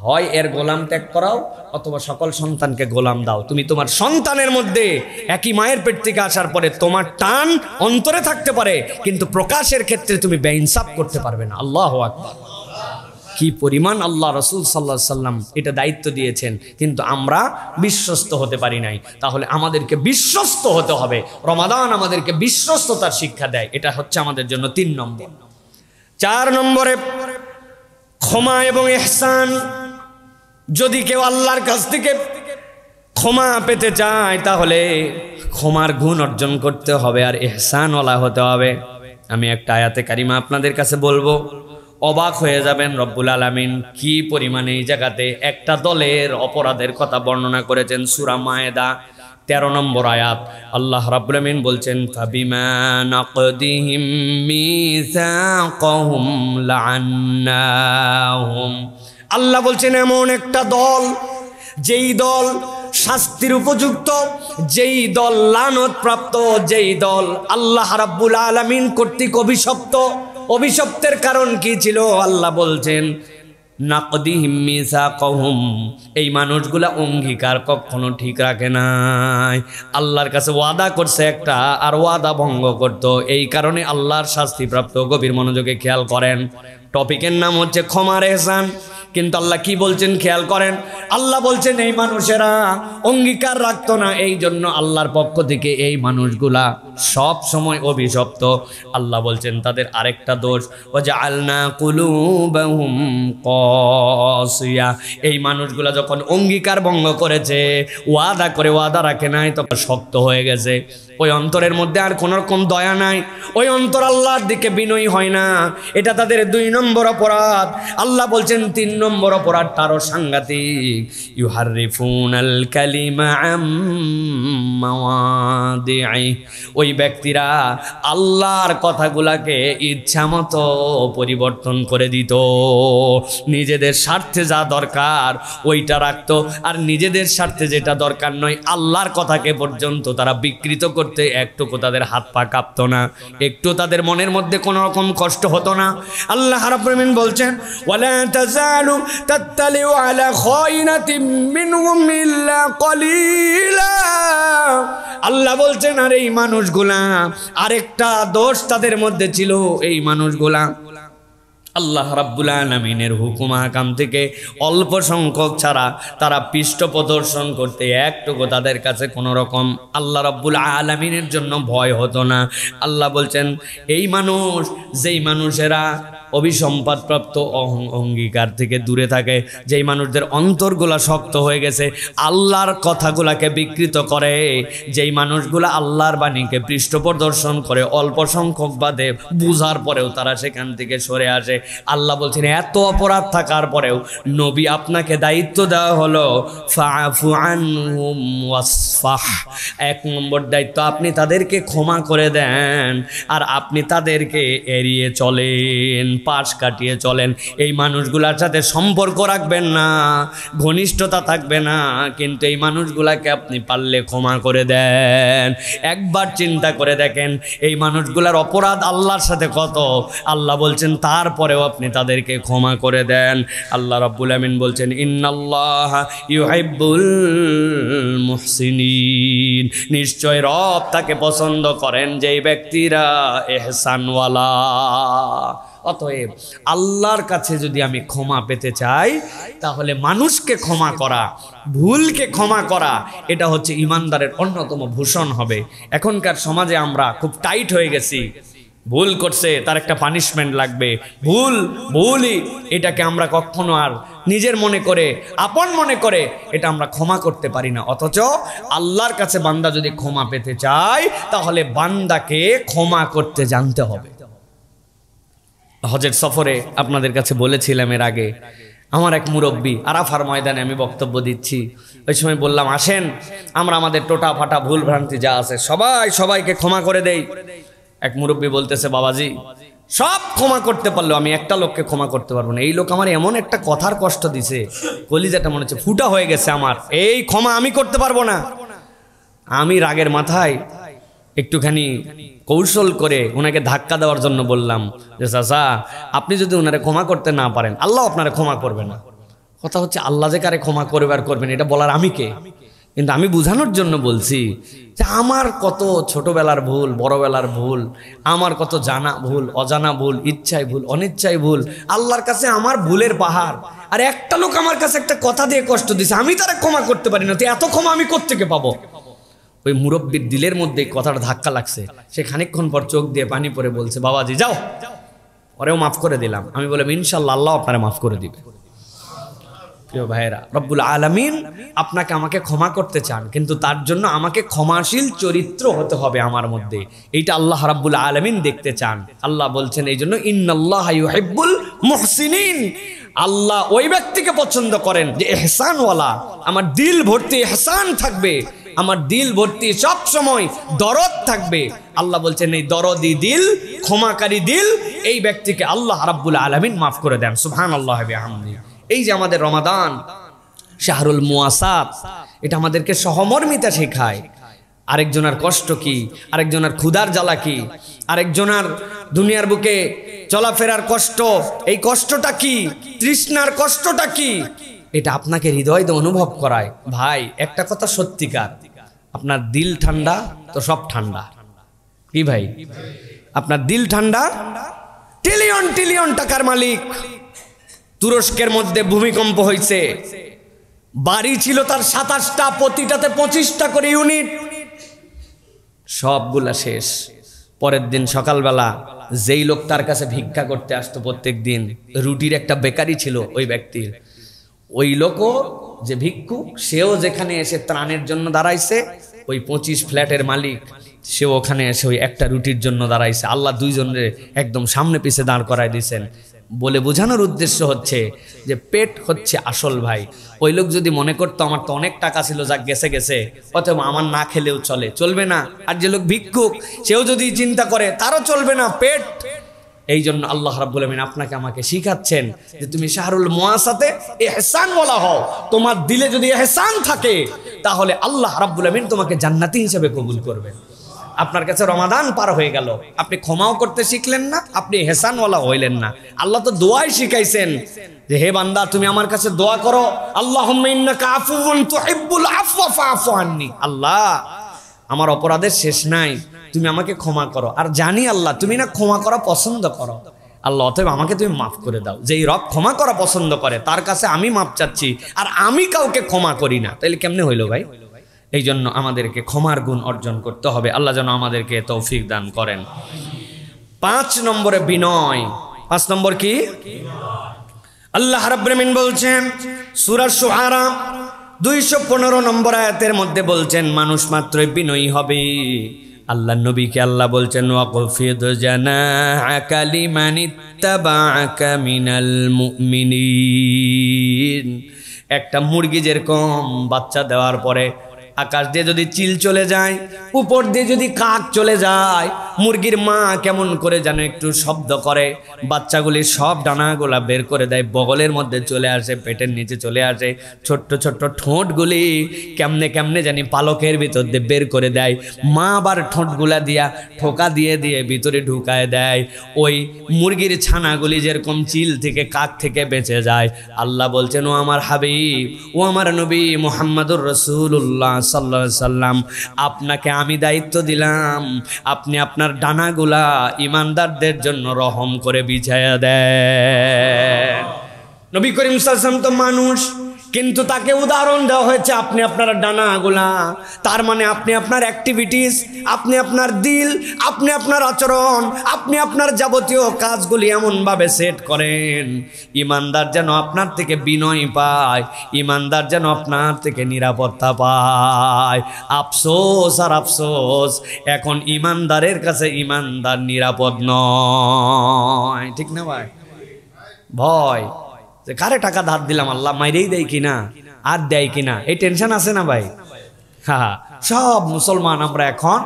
হয় এর গোলাম ত্যাগ করাও অথবা সকল সন্তানকে গোলাম দাও। তুমি তোমার সন্তানের মধ্যে একই মায়ের পেট থেকে আসার পরে তোমার টান অন্তরে থাকতে পারে, কিন্তু প্রকাশের ক্ষেত্রে তুমি বেইনসাফ করতে পারবে না। আল্লাহু আকবার! কি পরিমাণ আল্লাহ রাসূল সাল্লাল্লাহু আলাইহি সাল্লাম এটা দায়িত্ব দিয়েছেন, কিন্তু আমরা বিশ্বস্ত হতে পারি নাই। তাহলে আমাদেরকে বিশ্বস্ত হতে হবে। রমাদান আমাদেরকে বিশ্বস্ততার শিক্ষা দেয়। এটা হচ্ছে আমাদের জন্য 3 নম্বর। 4 নম্বরে ক্ষমা এবং ইহসান। যদি কেউ আল্লাহর কাছ থেকে ক্ষমা পেতে চায় তাহলে ক্ষমার গুণ অর্জন করতে হবে আর ইহসানওয়ালা হতে হবে। আমি একটা আয়াতে কারিমা আপনাদের কাছে বলবো, অবাক হয়ে যাবেন। রব্বুল আলামিন কি পরিমাণে এই জায়গাতে একটা দলের অপরাধের কথা বর্ণনা করেছেন। সূরা মায়েদা 13 নম্বর আয়াত। আল্লাহ রাব্বুল আলামিন বলছেন, ফাবিমা নাকদিহিম মিসাকাহুম লাআন্নাহুম। আল্লাহ বলছেন এমন একটা দল, যেই দল শাস্তির উপযুক্ত, যেই দল লানত প্রাপ্ত, যেই দল আল্লাহ রাব্বুল আলামিন কর্তৃক অভিশপ্ত। অভিশপ্তের কারণ কি ছিল? আল্লাহ বলছেন নাকদিহিম মিসাকাহুম, এই মানুষগুলা অঙ্গীকার কখনো ঠিক রাখে নাই। আল্লাহর কাছে ওয়াদা করছে একটা, আর ওয়াদা ভঙ্গ করত, এই কারণে আল্লাহর শাস্তিপ্রাপ্ত। গভীর মনোযোগে খেয়াল করেন, টপিকের নাম হচ্ছে ক্ষমার ইহসান। কিন্তু আল্লাহ কি বলছেন খেয়াল করেন, আল্লাহ বলছেন এই মানুষেরা অঙ্গীকার রাখতো না, এই জন্য আল্লাহর পক্ষ থেকে এই মানুষগুলা সব সময় অভিশপ্ত। আল্লাহ বলছেন তাদের আরেকটা দোষ, ওয়াজআলনা কুলুবাহুম কাসিয়া, এই মানুষগুলা যখন অঙ্গীকার ভঙ্গ করেছে, ওয়াদা করে ওয়াদা রাখে নাই, তখন শক্ত হয়ে গেছে। ওই অন্তরের মধ্যে আর কোনো রকম দয়া নাই, ওই অন্তর আল্লাহর দিকে বিনয়ী হয় না। এটা তাদের 2 নম্বর অপরাধ। আল্লাহ বলছেন 3 নম্বর অপরাধটা আরো সাংঘাতিক, ইউহাররিফুনাল কালিমা আম মাওয়াদিই, ওই ব্যক্তিরা আল্লাহর কথাগুলাকে ইচ্ছামতো পরিবর্তন করে দিত। নিজেদের স্বার্থে যা দরকার ওইটা রাখতো, আর নিজেদের স্বার্থে যেটা দরকার নয় আল্লাহর কথাকে পর্যন্ত তারা বিকৃত করতে একটুকু তাদের হাত পা কাঁপতো না, একটু তাদের মনের মধ্যে কোনো রকম কষ্ট হতো না। আল্লাহ রাব্বুল আলামিন বলছেন, ওয়ালা তাযালু তাত্তালিউ আলা খায়িনাতিন মিনহুম ইল্লা কলিলা, আল্লাহ বলছেন আর এই মানুষগুলা আরেকটা দোষ তাদের মধ্যে ছিল, এই মানুষগুলা আল্লাহ রাব্বুল আলামিনের হুকুম আহকাম থেকে অল্প সংখ্যক ছাড়া তারা পৃষ্ঠ প্রদর্শন করতে একটুকু তাদের কাছে কোনো রকম আল্লাহ রাব্বুল আলামিনের জন্য ভয় হতো না। আল্লাহ বলছেন এই মানুষ, যেই মানুষেরা অভিসম্পাদপ্রাপ্ত অঙ্গীকার থেকে দূরে থাকে, যেই মানুষদের অন্তরগুলা শক্ত হয়ে গেছে, আল্লাহর কথাগুলাকে বিকৃত করে, যেই মানুষগুলা আল্লাহর বাণীকে পৃষ্ঠ প্রদর্শন করে, অল্প সংখ্যক বাদে বুঝার পরেও তারা সেখান থেকে সরে আসে। আল্লাহ বলছেন এত অপরাধ থাকার পরেও নবী আপনাকে দায়িত্ব দেওয়া হলো ফাআফু আনহুম ওয়াসফাহ, 1 নম্বর দায়িত্ব আপনি তাদেরকে ক্ষমা করে দেন, আর আপনি তাদেরকে এড়িয়ে চলেন, পাশ কাটিয়ে চলেন। এই মানুষগুলার সাথে সম্পর্ক রাখবেন না, ঘনিষ্ঠতা থাকবে না, কিন্তু এই মানুষগুলাকে আপনি পারলে ক্ষমা করে দেন। একবার চিন্তা করে দেখেন এই মানুষগুলার অপরাধ আল্লাহর সাথে কত, আল্লাহ বলছেন তারপরেও আপনি তাদেরকে ক্ষমা করে দেন। আল্লাহ রাব্বুল আমিন বলছেন ইন্নাল্লাহা ইউহিব্বুল মুহসিনিন, নিশ্চয় রব তাকে পছন্দ করেন যেই ব্যক্তিরা ইহসানওয়ালা। অতএব আল্লাহর কাছে যদি আমি ক্ষমা পেতে চাই, তাহলে মানুষকে ক্ষমা করা, ভুলকে ক্ষমা করা, এটা হচ্ছে ইমানদারের অন্যতম ভূষণ হবে। এখনকার সমাজে আমরা খুব টাইট হয়ে গেছি, ভুল করছে তার একটা পানিশমেন্ট লাগবে, ভুলই এটাকে আমরা কখনো আর নিজের মনে করে, আপন মনে করে এটা আমরা ক্ষমা করতে পারি না। অথচ আল্লাহর কাছে বান্দা যদি ক্ষমা পেতে চায়, তাহলে বান্দাকে ক্ষমা করতে জানতে হবে। হজের সফরে আপনাদের কাছে বলেছিলাম এর আগে, আমার এক মুরব্বী আরাফার ময়দানে আমি বক্তব্য দিচ্ছি, ওই সময় বললাম আসেন আমরা আমাদের টোটা ফাটা ভুল ভ্রান্তি যা আছে সবাইকে ক্ষমা করে দেই। এক মুরব্বী বলতেছে, বাবাজি সব ক্ষমা করতে পারলেও আমি একটা লোককে ক্ষমা করতে পারবো না, এই লোক আমার এমন একটা কথার কষ্ট দিছে, কলিজাটা মনে হচ্ছে ফুটা হয়ে গেছে আমার, এই ক্ষমা আমি করতে পারবো না। আমি রাগের মাথায় একটুখানি কৌশল করে ওনাকে ধাক্কা দেওয়ার জন্য বললাম যে চাচা আপনি যদি ওনারে ক্ষমা করতে না পারেন, আল্লাহ আপনারে ক্ষমা করবে না। কথা হচ্ছে আল্লাহ যে কারে ক্ষমা করবে আর করবেন এটা বলার আমি কে, কিন্তু আমি বোঝানোর জন্য বলছি যে আমার কত ছোটবেলার ভুল, বড়বেলার ভুল, আমার কত জানা ভুল, অজানা ভুল, ইচ্ছায় ভুল, অনিচ্ছায় ভুল, আল্লাহর কাছে আমার ভুলের পাহাড়। আর একটা লোক আমার কাছে একটা কথা দিয়ে কষ্ট দিছে, আমি তারা ক্ষমা করতে পারি না, তো এত ক্ষমা আমি কোত্থেকে পাবো? ওই মুরব্বীর দিলের মধ্যে কথাটা ধাক্কা লাগছে। সে খানিকক্ষণ পর চোখ দিয়ে পানি পরে বলছে, বাবাজি যাও, ওরেও মাফ করে দিলাম। আমি বললাম ইনশাআল্লাহ আল্লাহ আপনারা মাফ করে দিবে। প্রিয় ভাইয়েরা, রব্বুল আলামিন আপনাকে আমাকে ক্ষমা করতে চান, কিন্তু তার জন্য আমাকে ক্ষমাশীল চরিত্র হতে হবে আমার মধ্যে, এইটা আল্লাহ রব্বুল আলামিন দেখতে চান। আল্লাহ বলছেন এই জন্য ইন্নাল্লাহা ইউহিব্বুল মুহসিনিন, আল্লাহ ওই ব্যক্তিকে পছন্দ করেন যে ইহসানওয়ালা, আমার দিল ভর্তি ইহসান থাকবে, আমার দিল ভর্তি সব সময় দরদ থাকবে। আল্লাহ বলছেন এই দরদি দিল, ক্ষমাকারী দিল, এই ব্যক্তিকে আল্লাহ রাব্বুল আলামিন মাফ করে দেন। সুবহানাল্লাহ ওয়া বিহামদিহি। এই যে আমাদের রমাদান শাহরুল মুয়াসাত, এটা আমাদেরকে সহমর্মিতা শেখায়। আরেকজনের কষ্ট কি, আরেকজনের ক্ষুধার জ্বালা কি, আরেকজনের দুনিয়ার বুকে চলাফেরার কষ্ট, এই কষ্টটা কি, তৃষ্ণার কষ্টটা কি, এটা আপনাকে হৃদয় দিয়ে অনুভব করায়। ভাই একটা কথা সত্যিকার, আপনার দিল ঠান্ডা তো সব ঠান্ডা। কি ভাই, আপনার দিল ঠান্ডা, ট্রিলিয়ন ট্রিলিয়ন টাকার মালিক, তুরস্কের মধ্যে ভূমিকম্প হয়েছে, বাড়ি ছিল তার 27টা, প্রতিটাতে 25টা করে ইউনিট, সবগুলা শেষ। পরের দিন সকালবেলা যেই লোক তার কাছে ভিক্ষা করতে আসতো প্রত্যেক দিন, রুটির একটা বেকারি ছিল ওই ব্যক্তির, ওই লোকও যে ভিক্ষুক সেও যেখানে এসে ত্রাণের জন্য দাঁড়াইছে, ওই 25 ফ্ল্যাটের মালিক সেও ওখানে এসে ওই একটা রুটির জন্য দাঁড়াইছে। আল্লাহ দুইজনের একদম সামনে পিছে দাঁড় করায় দিয়েছেন। বলে বোঝানোর উদ্দেশ্য হচ্ছে যে পেট হচ্ছে আসল ভাই। ওই লোক যদি মনে করতো আমার তো অনেক টাকা ছিল, যা গেছে গেছে, অথবা আমার না খেলেও চলে, চলবে না। আর যে লোক ভিক্ষুক সেও যদি চিন্তা করে তারও চলবে না, পেট। এই জন্য আল্লাহ রাব্বুল আমিন আপনাকে আমাকে শিখাচ্ছেন যে তুমি শাহরুল মুআসাতে ইহসান ওয়ালা হও। তোমার দিলে যদি ইহসান থাকে তাহলে আল্লাহ রাব্বুল আমিন তোমাকে জান্নাতি হিসেবে কবুল করবেন। আপনার কাছে রমাদান পার হয়ে গেল, আপনি ক্ষমাও করতে শিখলেন না, আপনি ইহসানওয়ালা হইলেন না। আল্লাহ তো দোয়াই শিখাইছেন যে হে বান্দা তুমি আমার কাছে দোয়া করো, আল্লাহুম্মা ইন্নাকা আফুউন তুহিব্বুল আফওয়া ফাআফু আন্নি। আল্লাহ আমার অপরাধের শেষ নাই, তুমি আমাকে ক্ষমা করো। আর জানি আল্লাহ তুমি না ক্ষমা করা পছন্দ করো, আল্লাহ অতএব আমাকে তুমি মাফ করে দাও। যেই রব ক্ষমা করা পছন্দ করে তার কাছে আমি মাফ চাচ্ছি, আর আমি কাউকে ক্ষমা করি না, তাইলে কেমনে হইল ভাই? এই জন্য আমাদেরকে ক্ষমার গুণ অর্জন করতে হবে। আল্লাহ যেন আমাদেরকে তৌফিক দান করেন। 5 নম্বরে বিনয়। 5 নম্বর কি? আল্লাহ রাব্বুল আমিন বলছেন সূরা শুআরা 215 নম্বর আয়াতের মধ্যে বলছেন মানুষ মাত্রই বিনয়ী হবে। আল্লাহ নবীকে আল্লাহ বলছেন ওয়াকফিদ জানাআকা লিমানিত্তাবাআকা মিনাল মুমিনিন। একটা মুরগি যেরকম বাচ্চা দেওয়ার পরে আকাশ দিয়ে যদি চিল চলে যায়, উপর দিয়ে যদি কাক চলে যায়, মুরগির মা কেমন করে যেন একটু শব্দ করে, বাচ্চাগুলি সব ডানাগুলা বের করে দেয়, বগলের মধ্যে চলে আসে, পেটের নিচে চলে আসে, ছোট্ট ছোট্ট ঠোঁটগুলি কেমনে কেমনে জানি পালকের ভিতর দিয়ে বের করে দেয়, মা আবার ঠোঁটগুলা দিয়া ঠোকা দিয়ে দিয়ে ভিতরে ঢুকায় দেয়। ওই মুরগির ছানাগুলি যেরকম চিল থেকে কাক থেকে বেঁচে যায়, আল্লাহ বলছেন ও আমার হাবিব, ও আমার নবী মুহাম্মদুর রাসূলুল্লাহ সাল্লাল্লাহু আলাইহি সাল্লাম, আপনাকে আমি দায়িত্ব দিলাম, আপনি আপনার ডানাগুলা ইমানদারদের জন্য রহম করে বিছায়া দেন। নবী করিম সাল্লাল্লাহু আলাইহি ওয়াসাল্লাম তো মানুষ, কিন্তু তাকে উদাহরণ দেওয়া হয়েছে আপনি আপনার ডানাগুলা। তার মানে আপনি আপনার অ্যাক্টিভিটিস, আপনি আপনার দিল, আপনি আপনার আচরণ, আপনি আপনার যাবতীয় কাজগুলি এমনভাবে সেট করেন ইমানদার যেন আপনার থেকে বিনয় পায়, ইমানদার যেন আপনার থেকে নিরাপত্তা পায়। আফসোস আর আফসোস, এখন ইমানদারের কাছে ইমানদার নিরাপদ নয়, ঠিক না ভাই? ভয় যে কারে টাকা ধার দিলাম, আল্লাহ মাইরেই দেয় কিনা, আর দেয় কিনা, এই টেনশন আছে না ভাই? হ্যাঁ, সব মুসলমান আমরা এখন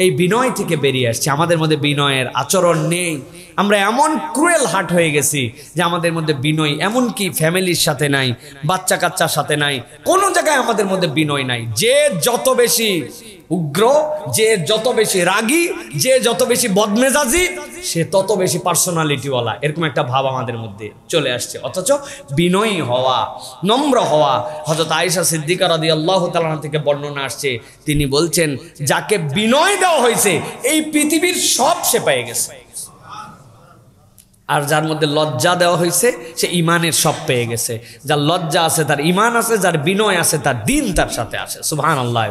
এই বিনয় থেকে বেরিয়ে আসছি। আমাদের মধ্যে বিনয়ের আচরণ নেই, আমরা এমন ক্রুয়েল হার্ট হয়ে গেছি যে আমাদের মধ্যে বিনয়, এমনকি ফ্যামিলির সাথে নাই, বাচ্চা কাচ্চার সাথে নাই, কোনো জায়গায় আমাদের মধ্যে বিনয় নাই। যে যত বেশি উগ্র, যে যত বেশি রাগী, যে যত বেশি বদমেজাজি, সে তত বেশি পার্সোনালিটিওয়ালা, এরকম একটা ভাব আমাদের মধ্যে চলে আসছে। অথচ বিনয়ী হওয়া, নম্র হওয়া, হযরত আয়েশা সিদ্দিকা রাদিয়াল্লাহু তাআলা আনহা থেকে বর্ণনা আসছে, তিনি বলছেন যাকে বিনয় দেওয়া হয়েছে এই পৃথিবীর সব সে পেয়ে গেছে, আর যার মধ্যে লজ্জা দেওয়া হয়েছে সে ইমানের সব পেয়ে গেছে। যার লজ্জা আছে তার ইমান আছে, যার বিনয় আছে তার দিন তার সাথে আছে। সুবহানাল্লাহ।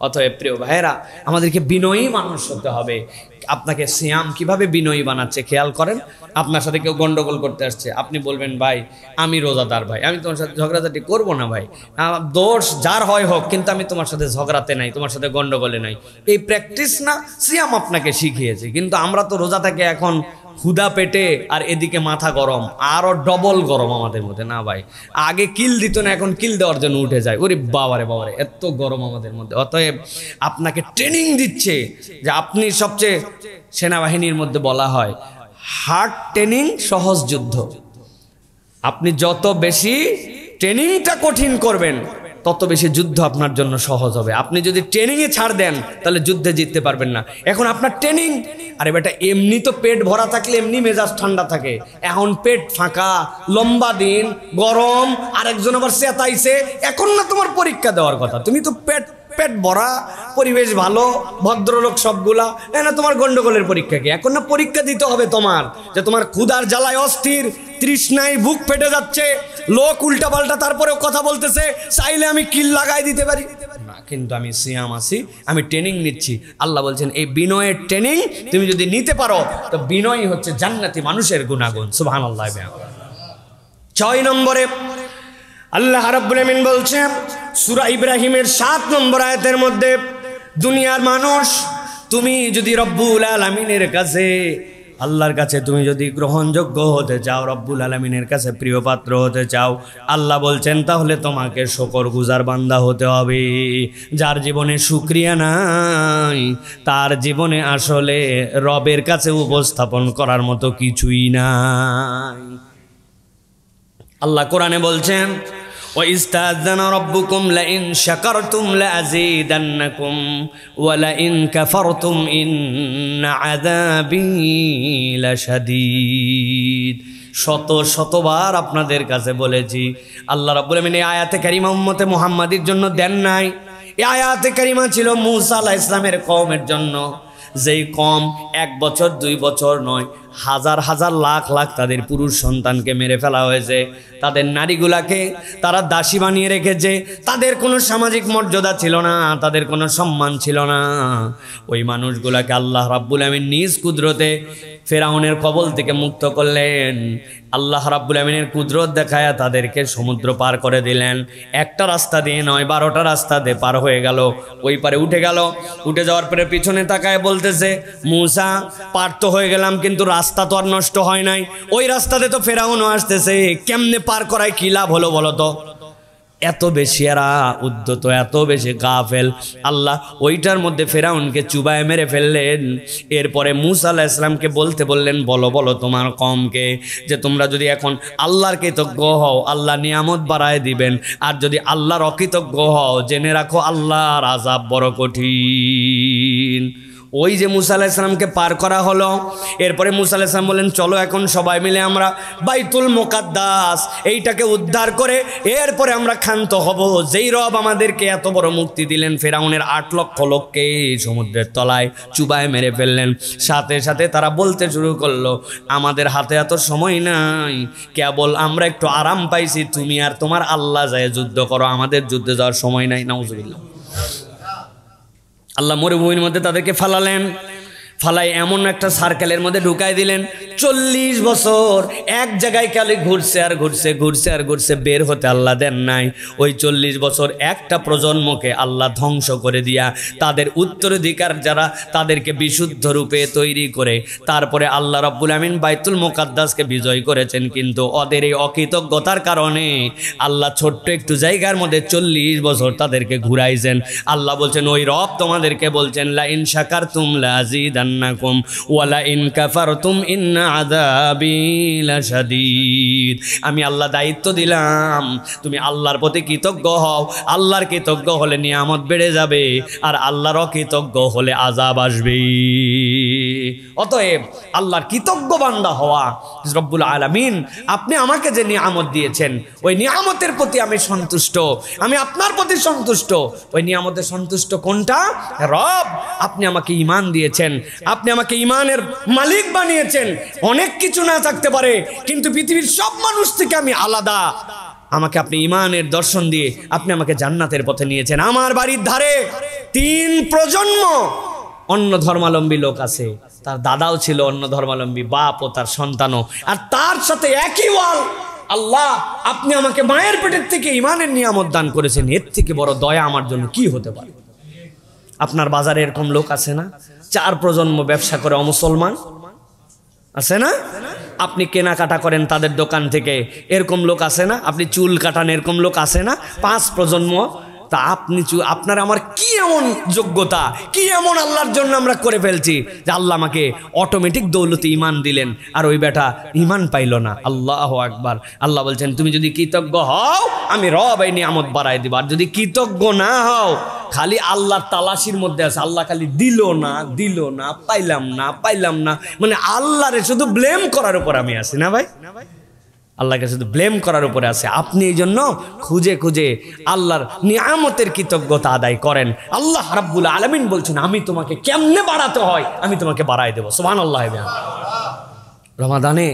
অতএব প্রিয় ভাইয়েরা, আমাদেরকে বিনয়ী মানুষ হতে হবে। আপনাকে সিয়াম কিভাবে বিনয়ী বানাচ্ছে খেয়াল করেন। আপনার সাথে কেউ গন্ডগোল করতে আসছে, আপনি বলবেন ভাই আমি রোজাদার, ভাই আমি তোমার সাথে ঝগড়াঝাটি করবো না, ভাই দোষ যার হয় হোক, কিন্তু আমি তোমার সাথে ঝগড়াতে নাই, তোমার সাথে গন্ডগোলে নাই। এই প্র্যাকটিস না সিয়াম আপনাকে শিখিয়েছে, কিন্তু আমরা তো রোজা থেকে এখন ক্ষুধা পেটে আর এদিকে মাথা গরম, আরো ডবল গরম আমাদের মধ্যে। না ভাই, আগে কিল দিত না, এখন কিল দেওয়ার জন্য উঠে যায়। ওরে বাবারে বাবারে, এত গরম আমাদের মধ্যে। অতএব আপনাকে ট্রেনিং দিচ্ছে যে আপনি সবচেয়ে, সেনাবাহিনীর মধ্যে বলা হয় হার্ড ট্রেনিং সহজ যুদ্ধ। আপনি যত বেশি ট্রেনিংটা কঠিন করবেন তত বেশি যুদ্ধ আপনার জন্য সহজ হবে। আপনি যদি ট্রেনিংয়ে ছাড় দেন তাহলে যুদ্ধে জিততে পারবেন না। এখন আপনার ট্রেনিং, আরে বেটা এমনি তো পেট ভরা থাকলে এমনি মেজাজ ঠান্ডা থাকে, এখন পেট ফাঁকা, লম্বা দিন, গরম, আরেকজন আবার চেতাইছে, এখন না তোমার পরীক্ষা দেওয়ার কথা, তুমি তো পেট পেট ভরা, পরিবেশ ভালো, ভদ্রলোক সবগুলা, না তোমার গন্ডগোলের পরীক্ষা কি? এখন না পরীক্ষা দিতে হবে তোমার, যে তোমার ক্ষুধার জ্বালায় অস্থির, তৃষ্ণায় বুক ফেটে যাচ্ছে, লোক উল্টা পাল্টা তারপরেও কথা বলতেছে, চাইলে আমি কিল লাগাই দিতে পারি না, কিন্তু আমি সিয়াম আছি, আমি ট্রেনিং নিচ্ছি। আল্লাহ বলছেন এই বিনয়ের ট্রেনিং তুমি যদি নিতে পারো তো বিনয় হচ্ছে জান্নাতি মানুষের গুণাগুণ। সুবহানাল্লাহ। 6 নম্বরে আল্লাহ রাব্বুল আমিন বলছেন সূরা ইব্রাহিমের 7 নম্বর আয়াতের মধ্যে, দুনিয়ার মানুষ তুমি যদি রব্বুল আলামিনের কাছে, আল্লাহর কাছে তুমি যদি গ্রহণযোগ্য হতে চাও, রব্বুল আলামিনের কাছে প্রিয় পাত্র হতে চাও, আল্লাহ বলছেন তাহলে তোমাকে শুকরগুজার বান্দা হতে হবে। যার জীবনে শুকরিয়া নাই তার জীবনে আসলে রবের কাছে উপস্থাপন করার মতো কিছুই নাই। আল্লাহ কোরআনে বলছেন وَإِسْتَأْذَنَ رَبُّكُمْ لَئِنْ شَكَرْتُمْ لَأَزِيدَنَّكُمْ وَلَئِنْ كَفَرْتُمْ إِنَّ عَذَابِي لَشَدِيدٌ। শতবার আপনাদের কাছে বলেছি, আল্লাহ রাব্বুল আমিন এই আয়াতে কারিমা উম্মতে মুহাম্মাদির জন্য দেন নাই। এই আয়াতে কারিমা ছিল মূসা আলাইহিস সালামের কওমের জন্য, যেই কম 1 বছর 2 বছর নয়, হাজার হাজার লাখ লাখ তাদের পুরুষ সন্তানকে মেরে ফেলা হয়েছে, তাদের নারীগুলাকে তারা দাসী বানিয়ে রেখেছে, তাদের কোনো সামাজিক মর্যাদা ছিল না, তাদের কোনো সম্মান ছিল না। ওই মানুষগুলাকে আল্লাহ রাব্বুল আমিন নিজ কুদরতে ফেরাউনের কবল থেকে মুক্ত করলেন। আল্লাহ রাব্বুল আমিনের কুদরত দেখায়া তাদেরকে সমুদ্র পার করে দিলেন। একটা রাস্তা দিয়ে নয়, 12টা রাস্তা দিয়ে পার হয়ে গেল, ওই পারে উঠে গেল। উঠে যাওয়ার পরে পিছনে তাকায় বলতেছে, মুসা পার তো হয়ে গেলাম কিন্তু রাস্তা তো আর নষ্ট হয় নাই, ওই রাস্তাতে তো ফেরাউনও আসতেছে, কেমনে পার করায় কি লাভ হলো বলো তো? এত বেশি এরা উদ্যত, এত বেশি গাফেল। আল্লাহ ওইটার মধ্যে ফেরাউনকে চুবায় মেরে ফেললেন। এরপরে মূসা আলাইহিস সালামকে বলতে বললেন, বলো বলো তোমার কওমকে যে তোমরা যদি এখন আল্লাহর কৃতজ্ঞ হও আল্লাহ নিয়ামত বাড়ায় দিবেন, আর যদি আল্লাহর অকৃতজ্ঞ হও জেনে রাখো আল্লাহর আযাব বড় কঠিন। ওই যে মূসা আলাইহিস সালামকে পার করা হলো, এরপরে মূসা আলাইহিস সালাম বলেন চলো এখন সবাই মিলে আমরা বাইতুল মুকাদ্দাস এইটাকে উদ্ধার করে এরপরে আমরা ক্ষান্ত হব। যেই রব আমাদেরকে এত বড় মুক্তি দিলেন, ফেরাউনের 8 লক্ষ লোককে সমুদ্রের তলায় চুবায় মেরে ফেললেন, সাথে সাথে তারা বলতে শুরু করলো আমাদের হাতে এত সময় নাই, কেবল আমরা একটু আরাম পাইছি, তুমি আর তোমার আল্লাহ যায় যুদ্ধ করো, আমাদের যুদ্ধে যাওয়ার সময় নাই। নাউজুবিল্লাহ। আল্লাহ মরুভূমির মধ্যে তাদেরকে ফালালেন, ফালাই এমন একটা সার্কেলের মধ্যে ঢুকাই দিলেন। 40 বছর এক জায়গায় খালি ঘুরছে আর ঘুরছে, ঘুরছে আর ঘুরছে, বের হতে আল্লাহ দেন নাই। ওই 40 বছর একটা প্রজন্মকে আল্লাহ ধ্বংস করে দিয়া তাদের উত্তরাধিকার যারা তাদেরকে বিশুদ্ধ রূপে তৈরি করে তারপরে আল্লাহ রাব্বুল আমিন বাইতুল মুকাদ্দাসকে বিজয় করেছেন। কিন্তু ওদের এই অকৃতজ্ঞতার কারণে আল্লাহ ছোট্ট একটু জায়গার মধ্যে 40 বছর তাদেরকে ঘুরাইছেন। আল্লাহ বলছেন ওই রব তোমাদেরকে বলছেন লা ইন শাকারতুম লাযিদান্নাকুম ওয়া লা ইন কাফারতুম ইন্না আযাবি লাশাদীদ। আমি আল্লাহ দায়িত্ব দিলাম তুমি আল্লাহর প্রতি কৃতজ্ঞ হও, আল্লাহর কৃতজ্ঞ হলে নিয়ামত বেড়ে যাবে, আর আল্লাহর অকৃতজ্ঞ হলে আযাব আসবে। অতএব আল্লাহর কৃতজ্ঞ বান্দা হওয়া, রব্বুল আলামিন আপনি আমাকে যে নিয়ামত দিয়েছেন ওই নিয়ামতের প্রতি আমি সন্তুষ্ট, আমি আপনার প্রতি সন্তুষ্ট। ওই নিয়ামতে সন্তুষ্ট কোনটা? রব আপনি আমাকে ঈমান দিয়েছেন, আপনি আমাকে ঈমানের মালিক বানিয়েছেন। অনেক কিছু না থাকতে পারে কিন্তু পৃথিবীর সব মানুষ থেকে আমি আলাদা, আমাকে আপনি ঈমানের দর্শন দিয়ে আপনি আমাকে জান্নাতের পথে নিয়েছেন। আমার বাড়ির ধারে 3 প্রজন্ম অন্য ধর্মাবলম্বী লোক আছে, তার দাদাও ছিল অন্য ধর্মাবলম্বী, বাপ ও তার সন্তানও, আর তার সাথে একই ওয়াল। আল্লাহ আপনি আমাকে মায়ের পেটের থেকে ঈমানের নিয়ামত দান করেছেন, এর থেকে বড় দয়া আমার জন্য কি হতে পারে? আপনার বাজারে এরকম লোক আছে না? 4 প্রজন্ম ব্যবসা করে অমুসলমান আছে না? আপনি কেনাকাটা করেন তাদের দোকান থেকে, এরকম লোক আছে না? আপনি চুল কাটান, এরকম লোক আছে না? 5 প্রজন্ম। তা আপনি আপনার আমার কি এমন যোগ্যতা, কি এমন আল্লাহর জন্য আমরা করে ফেলছি যে আল্লাহ আমাকে অটোমেটিক দৌলতে ঈমান দিলেন, আর ওই বেটা ঈমান পাইল না। আল্লাহু আকবার। আল্লাহ বলছেন তুমি যদি কৃতজ্ঞ হও আমি রব এই নিয়ামত বাড়াই দিব, আর যদি কৃতজ্ঞ না হও খালি আল্লাহর তালাশির মধ্যে আছে, আল্লাহ খালি দিল না দিল না, পাইলাম না পাইলাম না, মানে আল্লাহরে শুধু ব্লেম করার উপর আমি আছি। না ভাই, আল্লাহর কাছে শুধু ব্লেম করার উপরে আছে। আপনি এই জন্য খুঁজে খুঁজে আল্লাহর নিয়ামতের কৃতজ্ঞতা আদায় করেন। আল্লাহ রাব্বুল আলামিন বলছেন আমি তোমাকে কেমনে বাড়াতে হয় আমি তোমাকে বাড়াই দেবো। সুবহানাল্লাহ। রমাদানে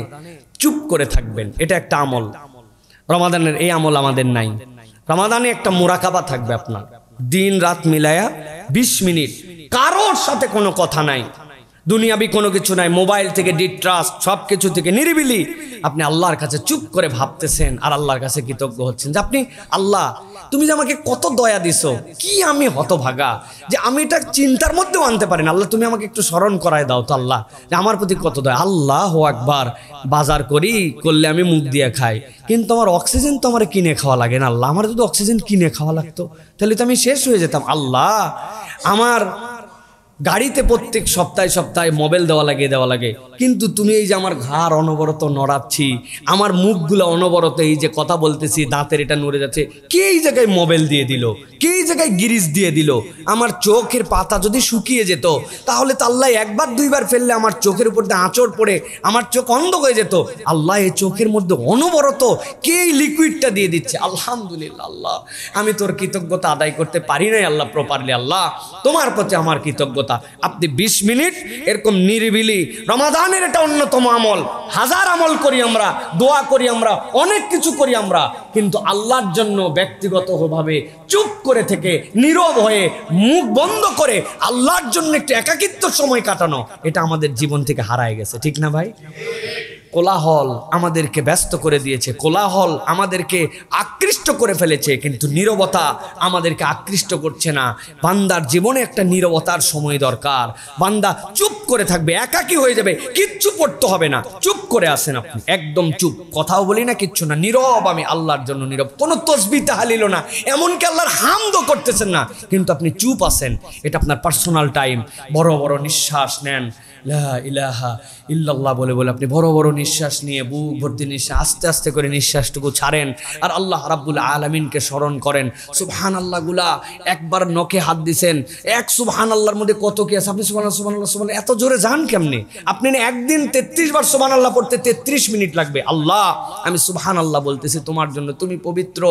চুপ করে থাকবেন, এটা একটা আমল। রমাদানের এই আমল আমাদের নাই। রমাদানে একটা মুরাকাবা থাকবে আপনার, দিন রাত মিলায়া 20 মিনিট কারোর সাথে কোনো কথা নাই, দুনিয়াবি কোনো কিছু নাই, মোবাইল থেকে ডিট্রাস্ট, সব কিছু থেকে নিরিবিলি আপনি আল্লাহর কাছে চুপ করে ভাবতেছেন আর আল্লাহর কাছে কৃতজ্ঞ হচ্ছেন যে আপনি আল্লাহ তুমি যে আমাকে কত দয়া দিছো, কি আমি হতভাগা যে আমি এটা চিন্তার মধ্যেও আনতে পারি না। আল্লাহ তুমি আমাকে একটু স্মরণ করায় দাও তো আল্লাহ যে আমার প্রতি কত দয়া। আল্লাহু আকবার। বাজার করলে আমি মুখ দিয়ে খাই, কিন্তু আমার অক্সিজেন তো আমার কিনে খাওয়া লাগে না। আল্লাহ আমার যদি অক্সিজেন কিনে খাওয়া লাগতো তাহলে তো আমি শেষ হয়ে যেতাম। আল্লাহ আমার গাড়িতে প্রত্যেক সপ্তাহে মোবাইল দেওয়া লাগে, কিন্তু তুমি এই যে আমার ঘাড় অনবরত নড়াচ্ছি, আমার মুখগুলো অনবরত এই যে কথা বলতেছি দাঁতের এটা নড়ে যাচ্ছে, কে এই জায়গায় মোবাইল দিয়ে দিল, কে এই জায়গায় গিরিজ দিয়ে দিল। আমার চোখের পাতা যদি শুকিয়ে যেত তাহলে তো আল্লাহ একবার দুইবার ফেললে আমার চোখের উপর দিয়ে আঁচড় পড়ে আমার চোখ অন্ধ হয়ে যেত। আল্লাহ এই চোখের মধ্যে অনবরত কে এই লিকুইডটা দিয়ে দিচ্ছে। আলহামদুলিল্লাহ আল্লাহ আমি তোর কৃতজ্ঞতা আদায় করতে পারি নাই আল্লাহ প্রপারলি। আল্লাহ তোমার প্রতি আমার কৃতজ্ঞতা। আপনি 20 মিনিট এরকম নিরিবিলি, রমাদানের এটা অন্যতম আমল। হাজার আমল করি আমরা, দোয়া করি আমরা, অনেক কিছু করি আমরা, কিন্তু আল্লাহর জন্য ব্যক্তিগতভাবে চুপ করে থেকে নীরব হয়ে মুখ বন্ধ করে আল্লাহর জন্য একটু একাকিত্ব সময় কাটানো, এটা আমাদের জীবন থেকে হারায় গেছে। ঠিক না ভাই? কোলাহল আমাদেরকে ব্যস্ত করে দিয়েছে, কোলাহল আমাদেরকে আকৃষ্ট করে ফেলেছে, কিন্তু নীরবতা আমাদেরকে আকৃষ্ট করছে না। বান্দার জীবনে একটা নীরবতার সময় দরকার। বান্দা চুপ করে থাকবে, একাকী হয়ে যাবে, কিচ্ছু পড়তে হবে না, চুপ করে আসেন আপনি, একদম চুপ, কথাও বলি না, কিচ্ছু না, নীরব, আমি আল্লাহর জন্য নীরব, কোনো তসবিহ তাহলিল না, এমনকি আল্লাহর হামদও করতেছেন না, কিন্তু আপনি চুপ আছেন। এটা আপনার পার্সোনাল টাইম। বড় বড় নিঃশ্বাস নেন, লা ইলাহা ইল্লাল্লাহ বলে বলে আপনি বড় বড় নিঃশ্বাস নিয়ে বুক ভর্তি নিঃশ্বাস, আস্তে আস্তে করে নিঃশ্বাসটুকু ছাড়েন আর আল্লাহ রাব্বুল আলামিনকে স্মরণ করেন। সুবহানাল্লাহ গুলা একবার নখে হাত দিছেন, এক সুবহানাল্লাহর মধ্যে কত কি আছে। আপনি সুবহানাল্লাহ সুবহানাল্লাহ সুবহানাল্লাহ এত জোরে যান কেমনে? আপনি একদিন 33 বার সুবহানাল্লাহ পড়তে 33 মিনিট লাগবে। আল্লাহ আমি সুবহানাল্লাহ বলতেছি তোমার জন্য, তুমি পবিত্র,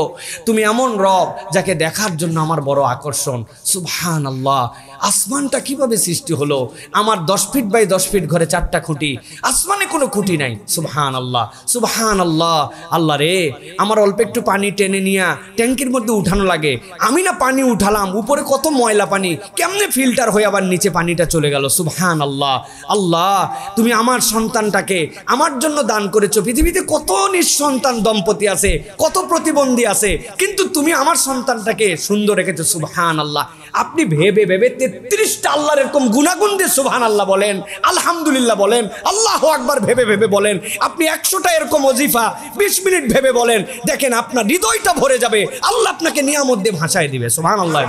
তুমি এমন রব যাকে দেখার জন্য আমার বড় আকর্ষণ। সুবহানাল্লাহ। আসমানটা কিভাবে সৃষ্টি হলো? আমার 10 ফিট বাই 10 ফিট ঘরে 4টা খুঁটি, আসমানে কোনো খুঁটি নাই। সুবহানাল্লাহ সুবহানাল্লাহ। আল্লাহ রে, আমার অল্প একটু পানি টেনে নিয়ে ট্যাঙ্কির মধ্যে উঠানো লাগে, আমি না পানি উঠালাম, উপরে কত ময়লা পানি, কেমনে ফিল্টার হয়ে আবার নিচে পানিটা চলে গেল। সুবহানাল্লাহ। আল্লাহ তুমি আমার সন্তানটাকে আমার জন্য দান করেছো। পৃথিবীতে কত নিঃসন্তান দম্পতি আছে, কত প্রতিবন্ধী আছে, কিন্তু তুমি আমার সন্তানটাকে সুন্দর রেখেছো। সুবহানাল্লাহ। আপনি ভেবে ভেবে 33টা আল্লাহর এরকম গুণাগুণ দিয়ে সুবহানাল্লাহ বলেন, আলহামদুলিল্লাহ বলেন, আল্লাহু আকবার ভেবে ভেবে বলেন। আপনি 100টা এরকম ওজিফা 20 মিনিট ভেবে বলেন, দেখেন আপনার হৃদয়টা ভরে যাবে, আল্লাহ আপনাকে নিয়ামত দিয়ে ভাসায় দিবে। সুবহানাল্লাহ।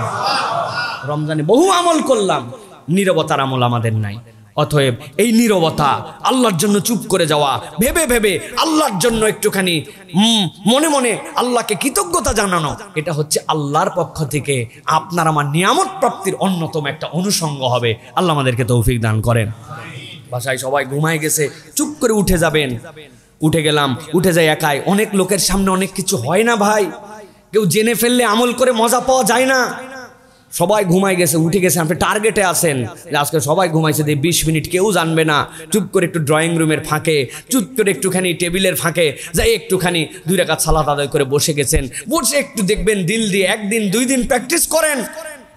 রমজানে বহু আমল করলাম, নীরবতার আমল আমাদের নাই। অতএব এই নীরবতা, আল্লাহর জন্য চুপ করে যাওয়া, ভেবে ভেবে আল্লাহর জন্য একটুখানি মনে মনে আল্লাহকে কৃতজ্ঞতা জানানো, এটা হচ্ছে আল্লাহর পক্ষ থেকে আপনার আমার নিয়ামত প্রাপ্তির অন্যতম একটা অনুষঙ্গ হবে। আল্লাহ আমাদেরকে তৌফিক দান করেন। বাসায় সবাই ঘুমায় গেছে, চুপ করে উঠে যাবেন। উঠে গেলাম, উঠে যাই একাই। অনেক লোকের সামনে অনেক কিছু হয় না ভাই, কেউ জেনে ফেললে আমল করে মজা পাওয়া যায় না। সবাই ঘুমাই গেছে, উঠে গেছে, আপনি টার্গেটে আসেন, আজকে সবাই ঘুমাইছে, 20 মিনিট কেউ জানবে না। চুপ করে একটু ড্রয়িং রুমের ফাঁকে, চুপ করে একটুখানি টেবিলের ফাঁকে যাই একটুখানি 2 রাকাত সালাত আদায় করে বসে গেছেন। বসে একটু দেখবেন দিল দিয়ে 1 দিন 2 দিন প্র্যাকটিস করেন,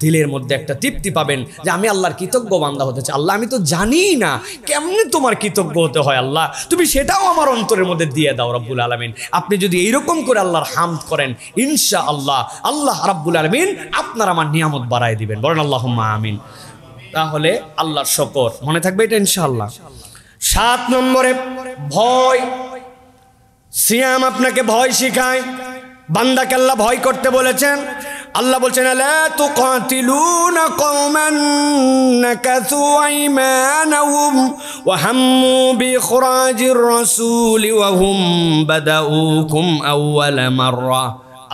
দিলের মধ্যে একটা তৃপ্তি পাবেন যে আমি আল্লাহর কৃতজ্ঞ বান্দা হতে চাই। আল্লাহ আমি তো জানি না কেমনে তোমার কৃতজ্ঞ হতে হয়, আল্লাহ তুমি সেটাও আমার অন্তরের মধ্যে দিয়ে দাও রব্বুল আলামিন। আপনি যদি এইরকম করে আল্লাহর হামদ করেন, ইনশাআল্লাহ আল্লাহ রাব্বুল আলামিন আপনার আমার নিয়ামত বাড়ায় দিবেন। বলেন আল্লাহুম্মা আমিন। তাহলে আল্লাহর শুকর মনে থাকবে এটা ইনশাআল্লাহ। 7 নম্বরে ভয়। সিয়াম আপনাকে ভয় শিখায়। বান্দাকে আল্লাহ ভয় করতে বলেছেন। আল্লাহ বলছেন লা তুকাতিলুনা কওমান নাকাসু আইমানাহুম ওয়া হাম্মু বিইখরাজির রাসূলি ওয়া হুম বাদাউকুম আউওয়ালা মাররা।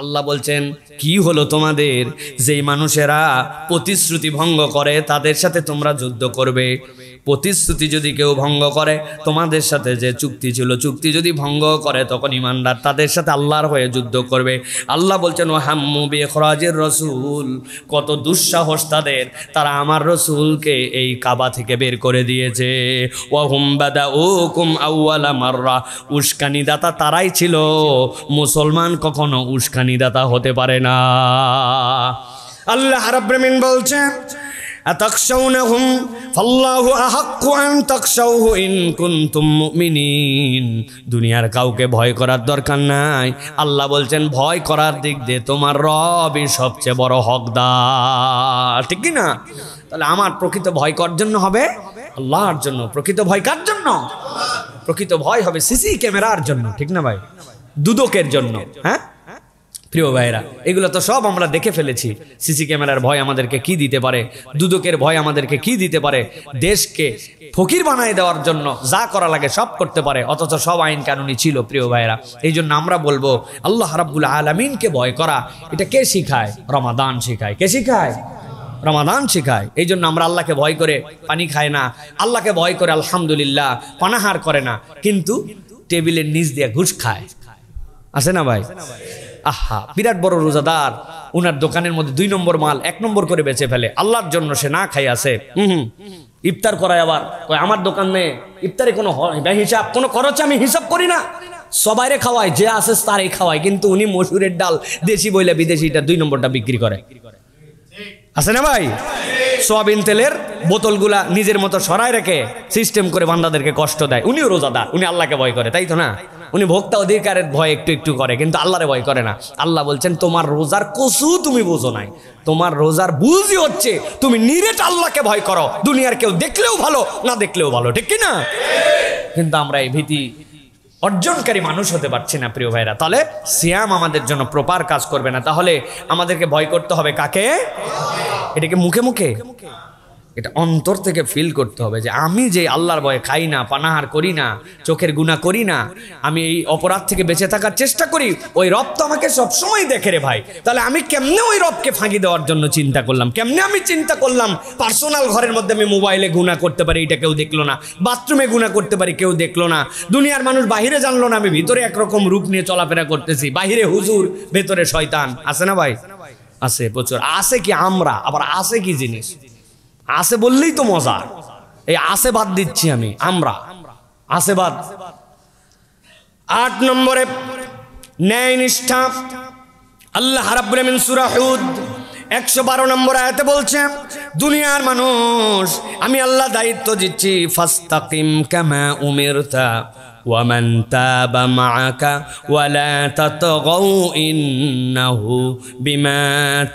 আল্লাহ বলছেন কি হলো তোমাদের, যেই মানুষেরা প্রতিশ্রুতি ভঙ্গ করে তাদের সাথে তোমরা যুদ্ধ করবে। প্রতিশ্রুতি যদি কেউ ভঙ্গ করে, তোমাদের সাথে যে চুক্তি ছিল চুক্তি যদি ভঙ্গ করে, তখন ইমানদার তাদের সাথে আল্লাহর হয়ে যুদ্ধ করবে। আল্লাহ বলছেন ওয়া হাম্মু বিইখরাজির রাসূল, কত দুঃসাহস তাদের, তারা আমার রসুলকে এই কাবা থেকে বের করে দিয়েছে। ওয়া হুম বাদাউকুম আউওয়ালা মাররা, উস্কানিদাতা তারাই ছিল, মুসলমান কখনো উস্কানিদাতা হতে পারে না। আল্লাহ রাব্বুল আমিন বলছেন আতাখশাউনাহুম ফাল্লাহু আহাক্কু আন তাখশাউহু ইন কুনতুম মুমিনিন। দুনিয়ার কাউকে ভয় করার দরকার নাই, আল্লাহ বলছেন ভয় করার দিক দিয়ে তোমার রবই সবচেয়ে বড় হকদার, ঠিক কি না? তাহলে আমার প্রকৃত ভয় কার জন্য হবে? আল্লাহর জন্য। প্রকৃত ভয় কার জন্য? প্রকৃত ভয় হবে সিসি ক্যামেরার জন্য, ঠিক না ভাই? দুদকের জন্য। হ্যাঁ প্রিয় ভাইরা, এগুলো তো সব আমরা দেখে ফেলেছি। সিসি ক্যামেরার ভয় আমাদেরকে কি দিতে পারে, দুদকের ভয় আমাদেরকে কি দিতে পারে। দেশকে ফকির বানায় দেওয়ার জন্য যা করা লাগে সব করতে পারে, অথচ সব আইন কানুনই ছিল। প্রিয় ভাইরা, এই জন্য আমরা বলবো আল্লাহ রাব্বুল আলামিনকে ভয় করা, এটা কে শিখায়? রমাদান শিখায়। কে শিখায়? রমাদান শিখায়। এই জন্য আমরা আল্লাহকে ভয় করে পানি খাই না, আল্লাহকে ভয় করে আলহামদুলিল্লাহ পানাহার করে না, কিন্তু টেবিলের নিচ দিয়ে ঘুষ খায়। আছে না ভাই? আহা, বিরাট বড় রোজাদার, উনার দোকানের মধ্যে 2 নম্বর মাল 1 নম্বর করে বেচে ফেলে, আল্লাহর জন্য সে না খাই আছে। ইফতার করায় আবার আমার দোকানে ইফতারে কোনো হিসাব, কোনো খরচ আমি হিসাব করি না, সবাইরে খাওয়াই, যে আছে তারই খাওয়াই, কিন্তু উনি মসুরের ডাল দেশি বইলে বিদেশিটা 2 নম্বরটা বিক্রি করে। আছে না ভাই? সোয়াবিন তেলের বোতলগুলা নিজের মতো সরায় রেখে সিস্টেম করে বান্দাদেরকে কষ্ট দেয়। উনিও রোজাদার, উনি আল্লাহকে ভয় করে, তাই তো না? উনি ভোক্তা অধিকারের ভয় একটু একটু করে, কিন্তু আল্লাহরে ভয় করে না। আল্লাহ বলছেন তোমার রোজার কসু তুমি বোঝো নাই, তোমার রোজার বুঝই হচ্ছে তুমি নিরেট আল্লাহকে ভয় করো। দুনিয়ার কেউ দেখলেও ভালো, না দেখলেও ভালো, ঠিক কি না? কিন্তু আমরা এই ভীতি অর্জনকারী মানুষ হতে পারছি না প্রিয় ভাইরা। তাহলে সিয়াম আমাদের জন্য প্রপার কাজ করবে না। তাহলে আমাদেরকে ভয় করতে হবে কাকে? এটাকে মুখে মুখে, এটা অন্তর থেকে ফিল করতে হবে যে আমি যে আল্লাহর ভয়ে খাই না, পানাহার করি না, চোখের গুনাহ করি না, আমি এই অপরাধ থেকে বেঁচে থাকার চেষ্টা করি, ওই রব তো আমাকে সবসময় দেখে রে ভাই। তাহলে আমি কেমনে ওই রবকে ফাঁকি দেওয়ার জন্য চিন্তা করলাম? কেমনে আমি চিন্তা করলাম পার্সোনাল ঘরের মধ্যে আমি মোবাইলে গুনাহ করতে পারি, এটা কেউ দেখলো না, বাথরুমে গুনাহ করতে পারি, কেউ দেখলো না, দুনিয়ার মানুষ বাহিরে জানলো না, আমি ভিতরে একরকম রূপ নিয়ে চলাফেরা করতেছি, বাহিরে হুজুর, ভেতরে শয়তান। আছে না ভাই? আছে, প্রচুর আছে। কি আমরা আবার আছে কি জিনিস? আছে বললেই তো মজা, এই আছে বাদ দিচ্ছি আমি, আমরা আছে বাদ। 8 নম্বরে ন্যায় নিষ্ঠা। আল্লাহ রাব্বুল আমিন সূরা হুদ 112 নম্বর আয়াতে বলছে দুনিয়ার মানুষ আমি আল্লাহ দায়িত্ব দিচ্ছি, ফাস্তাকিম কামা উমিরতা ওয়ামান তাবা মাআকা ওয়ালা তাতগাউ ইন্নাহু বিমা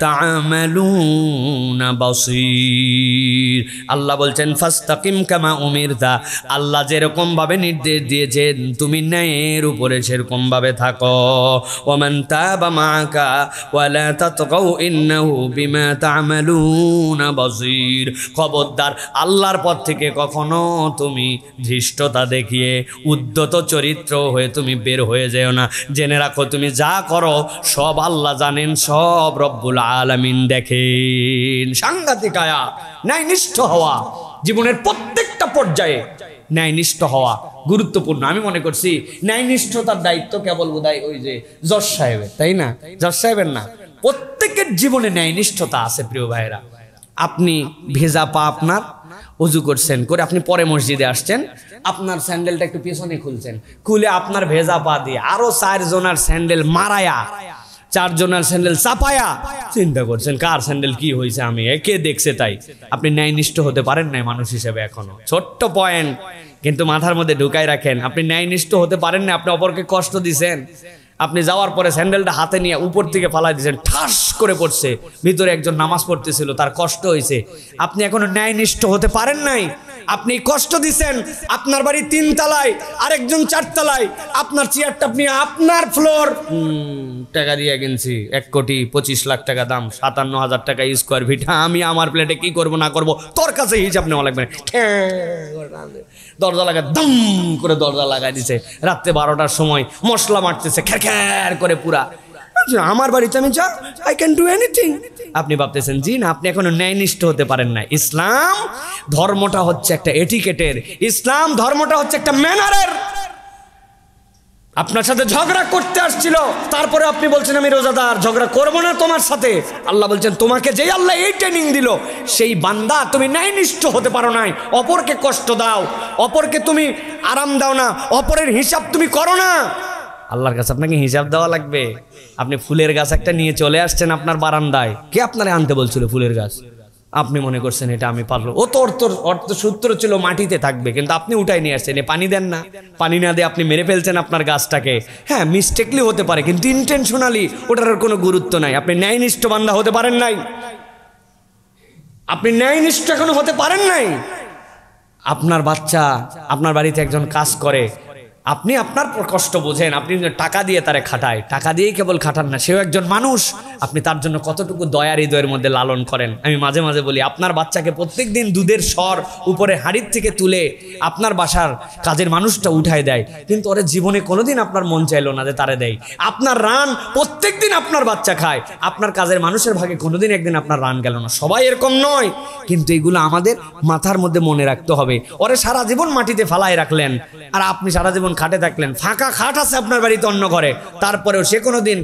তা'মালুনা বাসীর। আল্লাহ বলছেন ফাস্তাকিম কামা উমিরতা, আল্লাহ যেরকম ভাবে নির্দেশ দিয়েছেন তুমি ন্যায়ের উপরে সেরকম ভাবে থাকো। ওয়ামান তাবা মাআকা ওয়ালা তাতগাউ ইন্নাহু বিমা তা'মালুনা বাসীর। খবরদার আল্লাহর পথ থেকে কখনো তুমি ধৃষ্টতা দেখিয়ে উদ্ধত চরিত্র হয়ে তুমি বের হয়ে যেও না। জেনে রাখো তুমি যা করো সব আল্লাহ জানেন, সব রব্বুল আলামিন দেখেন। সাংঘাতিক আয়াত। ন্যায়নিষ্ঠ হওয়া জীবনের প্রত্যেকটা পর্যায়ে ন্যায়নিষ্ঠ হওয়া গুরুত্বপূর্ণ। আমি মনে করছি ন্যায়নিষ্ঠতার দায়িত্ব কেবল বোধহয় ওই যে জজ সাহেবের, তাই না? জজ সাহেবের না, প্রত্যেকের জীবনে ন্যায়নিষ্ঠতা আছে প্রিয় ভাইরা। আপনি ভেজা পা, আপনার ওযু করছেন, করে আপনি পরে মসজিদে আসছেন, আপনার স্যান্ডেলটা একটু পেছনে খুলছেন, খুলে আপনার ভেজা পা দিয়ে আরো 4 জনের স্যান্ডেল মারায়া, 4 জনের স্যান্ডেল চাপায়া চিন্তা করছেন কার স্যান্ডেল কি হয়েছে, আমি কে দেখছে তাই। আপনি ন্যায়নিষ্ঠ হতে পারেন নাই মানুষ হিসেবে এখনো। ছোট্ট পয়েন্ট কিন্তু মাথার মধ্যে ঢুকাই রাখেন, আপনি ন্যায়নিষ্ঠ হতে পারেন না। আপনি অপরকে কষ্ট দিছেন, আপনি যাওয়ার পরে স্যান্ডেলটা হাতে নিয়ে উপর থেকে ফালাই দিয়েছেন, ঠাস করে পড়ছে, ভিতরে একজন নামাজ পড়তেছিল, তার কষ্ট হয়েছে। আপনি এখনো ন্যায়নিষ্ঠ হতে পারেন নাই। আপনি কষ্ট দিচ্ছেন, আপনার বাড়ি 3 তলায়, আরেকজন 4 তলায়, আপনার চেয়ারটা আপনি আপনার ফ্লোর টাকা দিয়ে কিনছি, 1,25 লাখ টাকা দাম, 57,000 টাকা স্কোয়ার ফিট। আমি আমার প্লেটে কি করব না করব তোর কাছে হিসাব নেওয়া লাগবে না। দরজা লাগা দম করে দরজা লাগাই দিছে, রাত্রে 12টার সময় মশলা মারতেছে খ্যার খ্যার করে পুরা। আমার বাড়িতে আমি যা, আই ক্যান ডু এনিথিং, আপনি ভাবতেছেন জি না, আপনি এখনো ন্যায়নিষ্ঠ হতে পারেন না। ইসলাম ধর্মটা হচ্ছে একটা এটিকেটের, ইসলাম ধর্মটা হচ্ছে একটা ম্যানারের। আপনার সাথে ঝগড়া করতে আসছিল, তারপরে আপনি বলছেন আমি রোজাদার, ঝগড়া করবো না তোমার সাথে। আল্লাহ বলছেন তোমাকে যেই আল্লাহ এই ট্রেনিং দিল সেই বান্দা, তুমি ন্যায়নিষ্ঠ হতে পারো নাই, অপরকে কষ্ট দাও, অপরকে তুমি আরাম দাও না, অপরের হিসাব তুমি করো না। আল্লাহর কাছে আপনাকে হিসাব দেওয়া লাগবে। আপনি ফুলের গাছ একটা নিয়ে চলে আসছেন আপনার বারান্দায়, কে আপনারে আনতে বলছিল ফুলের গাছ? আপনি মনে করছেন এটা আমি পারবো, ও তো অর্থ সূত্র ছিল মাটিতে থাকবে, কিন্তু আপনি উঠাই নিয়ে আসছেন, পানি দেন না, পানি না দিয়ে আপনি মেরে ফেলছেন আপনার গাছটাকে। হ্যাঁ মিস্টেকলি হতে পারে, কিন্তু ইন্টেনশনালি ওটার কোনো গুরুত্ব নাই। আপনি ন্যায়নিষ্ঠ বান্দা হতে পারেন নাই, আপনি ন্যায়নিষ্ঠ এখনো হতে পারেন নাই। আপনার বাচ্চা আপনার বাড়িতে একজন কাজ করে, আপনি আপনার কষ্ট বোঝেন, আপনি টাকা দিয়ে তারে খাটায়, টাকা দিয়েই কেবল খাটান না, সেও একজন মানুষ। আপনি তার জন্য কতটুকু দয়ার হৃদয়ের মধ্যে লালন করেন। আমি মাঝে মাঝে বলি, আপনার বাচ্চাকে প্রত্যেক দিন দুধের স্বর উপরে হাঁড়ির থেকে তুলে আপনার বাসার কাজের মানুষটা উঠায় দেয়, কিন্তু ওরা জীবনে কোনোদিন আপনার মন চাইলো না যে তারে দেয়। আপনার রান প্রত্যেক দিন আপনার বাচ্চা খায়, আপনার কাজের মানুষের ভাগে কোনোদিন একদিন আপনার রান গেল না। সবাই এরকম নয়, কিন্তু এগুলো আমাদের মাথার মধ্যে মনে রাখতে হবে। ওরে সারা জীবন মাটিতে ফালায় রাখলেন, আর আপনি সারা জীবন খাটে থাকলেন। ফাঁকা খাট আছে আপনার বাড়িতে অন্য ঘরে, তারপরেও সে কোনোদিন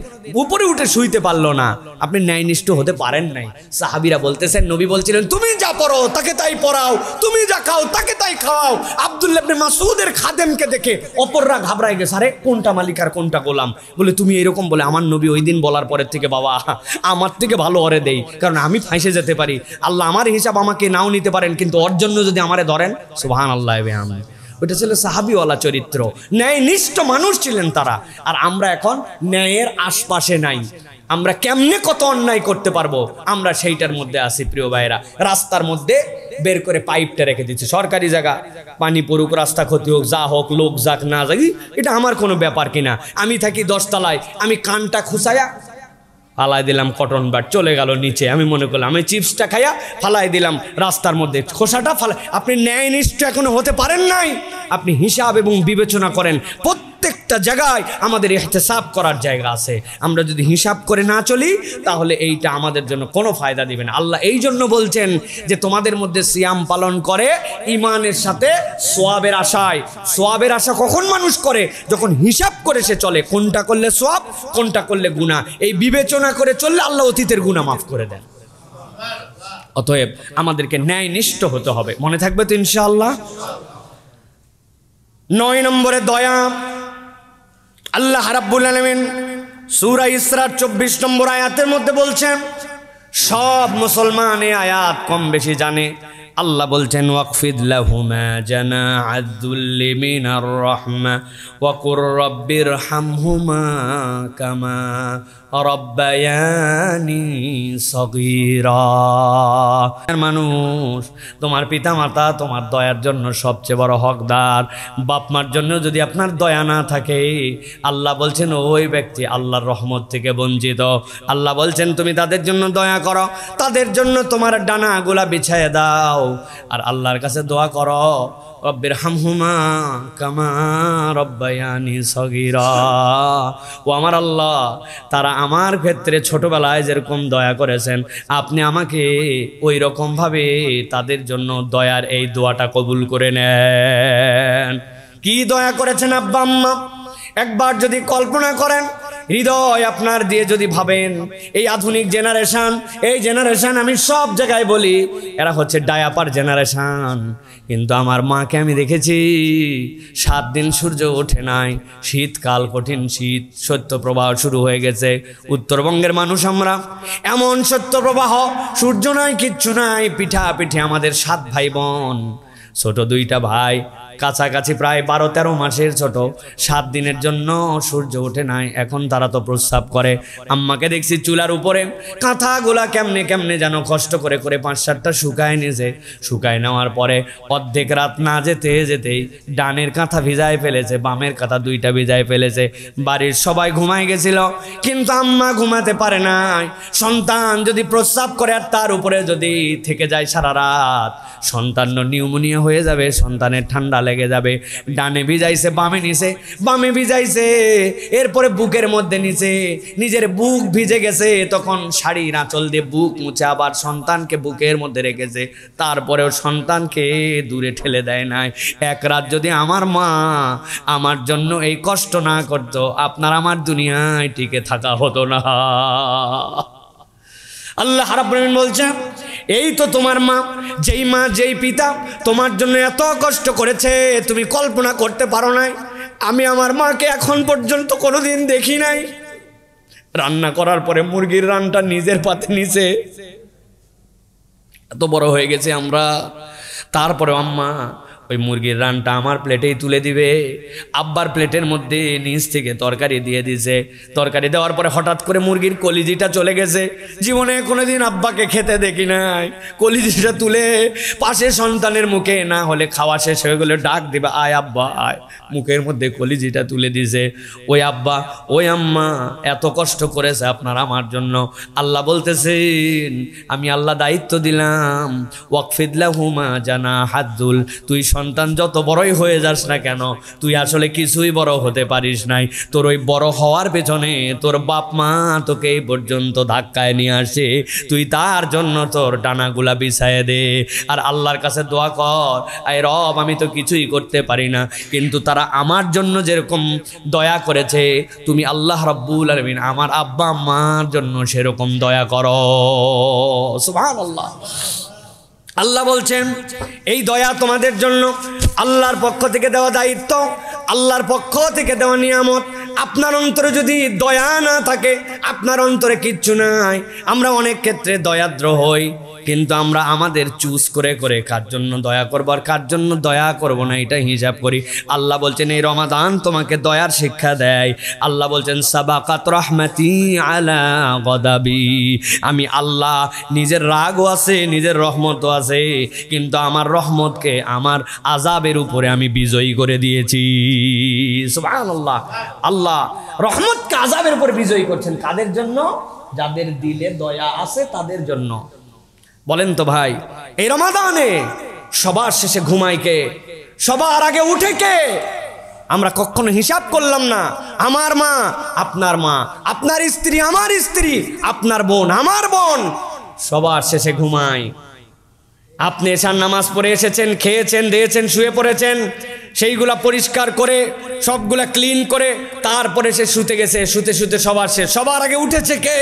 উপরে উঠে শুইতে পারলো না। আপনি ন্যায়নিষ্ঠ হতে পারেন নাই। সাহাবীরা বলতেছেন, নবী বলছিলেন তুমি যা পড়ো তাকে তাই পড়াও, তুমি যা খাও তাকে তাই খাওয়াও। আব্দুল্লাহ ইবনে মাসউদের খাদেমকে দেখে অপররা ঘাবড়ায় গেছে, আরে কোনটা মালিক আর কোনটা গোলাম? বলে তুমি এরকম বলে, আমার নবী ওই দিন বলার পরের থেকে বাবা আমার থেকে ভালো ওরে দেই, কারণ আমি ফাঁসে যেতে পারি। আল্লাহ আমার হিসাব আমাকে নাও নিতে পারেন, কিন্তু ওর জন্য যদি আমারে ধরেন, সুবহানাল্লাহ। ওইটা ছিল সাহাবীওয়ালা চরিত্র, ন্যায়নিষ্ঠ মানুষ ছিলেন তারা। আর আমরা এখন ন্যায়ের আশপাশে নাই, আমরা কেমনে কত অন্যায় করতে পারবো আমরা সেইটার মধ্যে আছি। প্রিয় ভাইরা, রাস্তার মধ্যে বের করে পাইপটা রেখে দিচ্ছে, সরকারি জায়গা, পানি পড়ুক, রাস্তা ক্ষতি হোক, যা হোক, লোক যাক না যাক, এটা আমার কোনো ব্যাপার কিনা। আমি থাকি 10 তলায়, আমি কানটা খুসায়া ফালাই দিলাম কটন বাট, চলে গেল নিচে। আমি মনে করলাম আমি চিপসটা খাইয়া ফালাই দিলাম রাস্তার মধ্যে, খোসাটা ফালাই। আপনি ন্যায়নিষ্ঠ এখনো হতে পারেন নাই। আপনি হিসাব এবং বিবেচনা করেন, প্রত্যেকটা জায়গায় আমাদের ইহতিসাব করার জায়গা আছে। আমরা যদি হিসাব করে না চলি তাহলে এইটা আমাদের জন্য কোনো ফায়দা দিবে না। আল্লাহ এই জন্য বলছেন যে তোমাদের মধ্যে সিয়াম পালন করে ঈমানের সাথে সওয়াবের আশায়। সওয়াবের আশা কখন মানুষ করে? যখন হিসাব করে সে চলে, কোনটা করলে সওয়াব, কোনটা করলে গুনাহ। এই বিবেচনা করে চললে আল্লাহ অতীতের গুনাহ মাফ করে দেন। অতএব আমাদেরকে ন্যায়নিষ্ঠ হতে হবে, মনে থাকবে তো ইনশাআল্লাহ। 9 নম্বরে দয়া। আল্লাহ রাব্বুল আলামিন সূরা ইসরার 24 নম্বর আয়াতের মধ্যে বলছেন, সব মুসলমান এই আয়াত কম বেশি জানে। আল্লাহ বলছেন, ওয়াকফিদ লাহুমা জানাআদ যুল্লি মিনার রাহমা ওয়া কুর রাব্বিরহামহুমা কামা রাব্বায়ানি সগীরা। মানুষ, তোমার পিতা মাতা তোমার দয়ার জন্য সবচেয়ে বড় হকদার। বাপ মার জন্য যদি আপনার দয়া না থাকে, আল্লাহ বলছেন ওই ব্যক্তি আল্লাহর রহমত থেকে বঞ্চিত। আল্লাহ বলছেন তুমি তাদের জন্য দয়া করো, তাদের জন্য তোমার ডানাগুলা বিছায় দাও, আর আল্লাহর কাছে দোয়া করো, রব্বিরহামহুমা কামা রব্বায়ানি সগীরা। ও আমার আল্লাহ, তারা আমার ক্ষেত্রে ছোটবেলায় যেরকম দয়া করেছেন, আপনি আমাকে ওই রকম ভাবে তাদের জন্য দয়ার এই দোয়াটা কবুল করে নেন। কি দয়া করেছেন আব্বা আম্মা, একবার যদি কল্পনা করেন, হৃদয় আপনার দিয়ে যদি ভাবেন, এই আধুনিক জেনারেশন, এই জেনারেশন আমি সব জায়গায় বলি এরা হচ্ছে ডায়াপার জেনারেশন, কিন্তু আমার মাকে আমি দেখেছি 7 দিন সূর্য ওঠে নাই, শীতকাল, কঠিন শীত, শৈত্যপ্রবাহ শুরু হয়ে গেছে। উত্তরবঙ্গের মানুষ আমরা, এমন শৈত্যপ্রবাহ, সূর্য নাই, কিচ্ছু নাই, পিঠা পিঠে আমাদের 7 ভাই বোন, ছোট 2টা ভাই, কাছাকাছি প্রায় 12-13 মাসের ছোট, 7 দিনের জন্য সূর্য ওঠে নাই। এখন তারা তো প্রস্রাব করে। আম্মাকে দেখছি চুলার উপরে কাঁথাগুলা কেমনে কেমনে যেন কষ্ট করে করে 5-7টা শুকায় নিয়েছে। শুকায় নেওয়ার পরে অর্ধেক রাত না যেতে যেতেই ডানের কাঁথা ভিজায় ফেলেছে, বামের কাঁথা 2টা ভিজায় ফেলেছে। বাড়ির সবাই ঘুমায় গেছিল, কিন্তু আম্মা ঘুমাতে পারে নাই। সন্তান যদি প্রস্রাব করে আর তার উপরে যদি থেকে যায় সারা রাত, সন্তান নিউমোনিয়া হয়ে যাবে, সন্তানের ঠান্ডা লেগে যাবে। ডানে ভিজাইছে, বামে নিছে, বামে ভিজাইছে, এরপরে বুকের মধ্যে নিছে, নিজের বুক ভিজে গেছে, তখন শাড়ির আঁচল দিয়ে বুক মুছে আবার সন্তানকে বুকের মধ্যে রেখেছে। তারপরেও সন্তানকে দূরে ঠেলে দেয় নাই। এক রাত যদি আমার মা আমার জন্য এই কষ্ট না করতো, আপনার আমার দুনিয়ায় টিকে থাকা হতো না। আল্লাহ রাব্বুল আলামিন বলছেন, এই তো তোমার মা, যেই মা যেই পিতা তোমার জন্য এত কষ্ট করেছে তুমি কল্পনা করতে পারো নাই। আমি আমার মাকে এখন পর্যন্ত কোনোদিন দেখি নাই। রান্না করার পরে মুরগির রানটা নিজের পাতে নিচে, এত বড় হয়ে গেছে আমরা, তারপরে আম্মা ওই মুরগির রানটা আমার প্লেটেই তুলে দিবে। আব্বার প্লেটের মধ্যে নিচ থেকে তরকারি দিয়ে দিছে। তরকারি দেওয়ার পরে হঠাৎ করে মুরগির কলিজিটা চলে গেছে। জীবনে কোনোদিন আব্বাকে খেতে দেখি নাই। কলিজিটা তুলে পাশে সন্তানের মুখে, না হলে খাওয়া শেষ হয়ে গেলে ডাক দিবে, আয় আব্বা আয়, মুখের মধ্যে কলিজিটা তুলে দিছে। ওই আব্বা ওই আম্মা এত কষ্ট করেছে আপনার আমার জন্য। আল্লাহ বলতেছেন, আমি আল্লাহ দায়িত্ব দিলাম, ওয়াকফিদলাহুমা জানা হাদ্দুল, তুই সন্তান যত বড়ই হয়ে যাস না কেন, তুই আসলে কিছুই বড় হতে পারিস নাই। তোর ওই বড় হওয়ার পেছনে তোর বাপ মা তোকে এই পর্যন্ত ধাক্কায় নিয়ে আসে, তুই তার জন্য তোর ডানাগুলা বিছায়ে দে। আর আল্লাহর কাছে দোয়া কর, আয় রব আমি তো কিছুই করতে পারি না, কিন্তু তারা আমার জন্য যেরকম দয়া করেছে, তুমি আল্লাহ রাব্বুল আলামিন আমার আব্বা আম্মার জন্য সেরকম দয়া করো। সুবহানাল্লাহ। আল্লাহ বলছেন, এই দয়া তোমাদের জন্য আল্লাহর পক্ষ থেকে দেওয়া দায়িত্ব, আল্লাহর পক্ষ থেকে দেওয়া নিয়ামত। আপনার অন্তরে যদি দয়া না থাকে, আপনার অন্তরে কিচ্ছু নাই। আমরা অনেক ক্ষেত্রে দয়াদ্র হই, কিন্তু আমরা আমাদের চুজ করে করে কার জন্য দয়া করবো আর কার জন্য দয়া করব না এটা হিসাব করি। আল্লাহ বলছেন, এই রমাদান তোমাকে দয়ার শিক্ষা দেয়। আল্লাহ বলছেন, সাবাকাত রহমাতি আলা গদাবি, আমি আল্লাহ নিজের রাগও আছে, নিজের রহমতও আছে, কিন্তু আমার রহমতকে আমার আযাবের উপরে আমি বিজয়ী করে দিয়েছি। সুবহানাল্লাহ। আল্লাহ রহমতকে আযাবের উপরে বিজয়ী করছেন কাদের জন্য? যাদের দিলে দয়া আছে তাদের জন্য। বলেন তো ভাই, এই রমাদানে সবার শেষে ঘুমায় কে? সবার আগে উঠে কে? আমরা কখনো হিসাব করলাম না। আমার মা, আপনার মা, আপনার স্ত্রী, আমার স্ত্রী, আপনার বোন, আমার বোন, সবার শেষে ঘুমায়। আপনি এশার নামাজ পড়ে এসেছেন, খেয়েছেন, দিয়েছেন, শুয়ে পড়েছেন, সেইগুলা পরিষ্কার করে সবগুলা ক্লিন করে তারপরে সে শুতে গেছে। শুতে শুতে সবার শেষ, সবার আগে উঠেছে কে?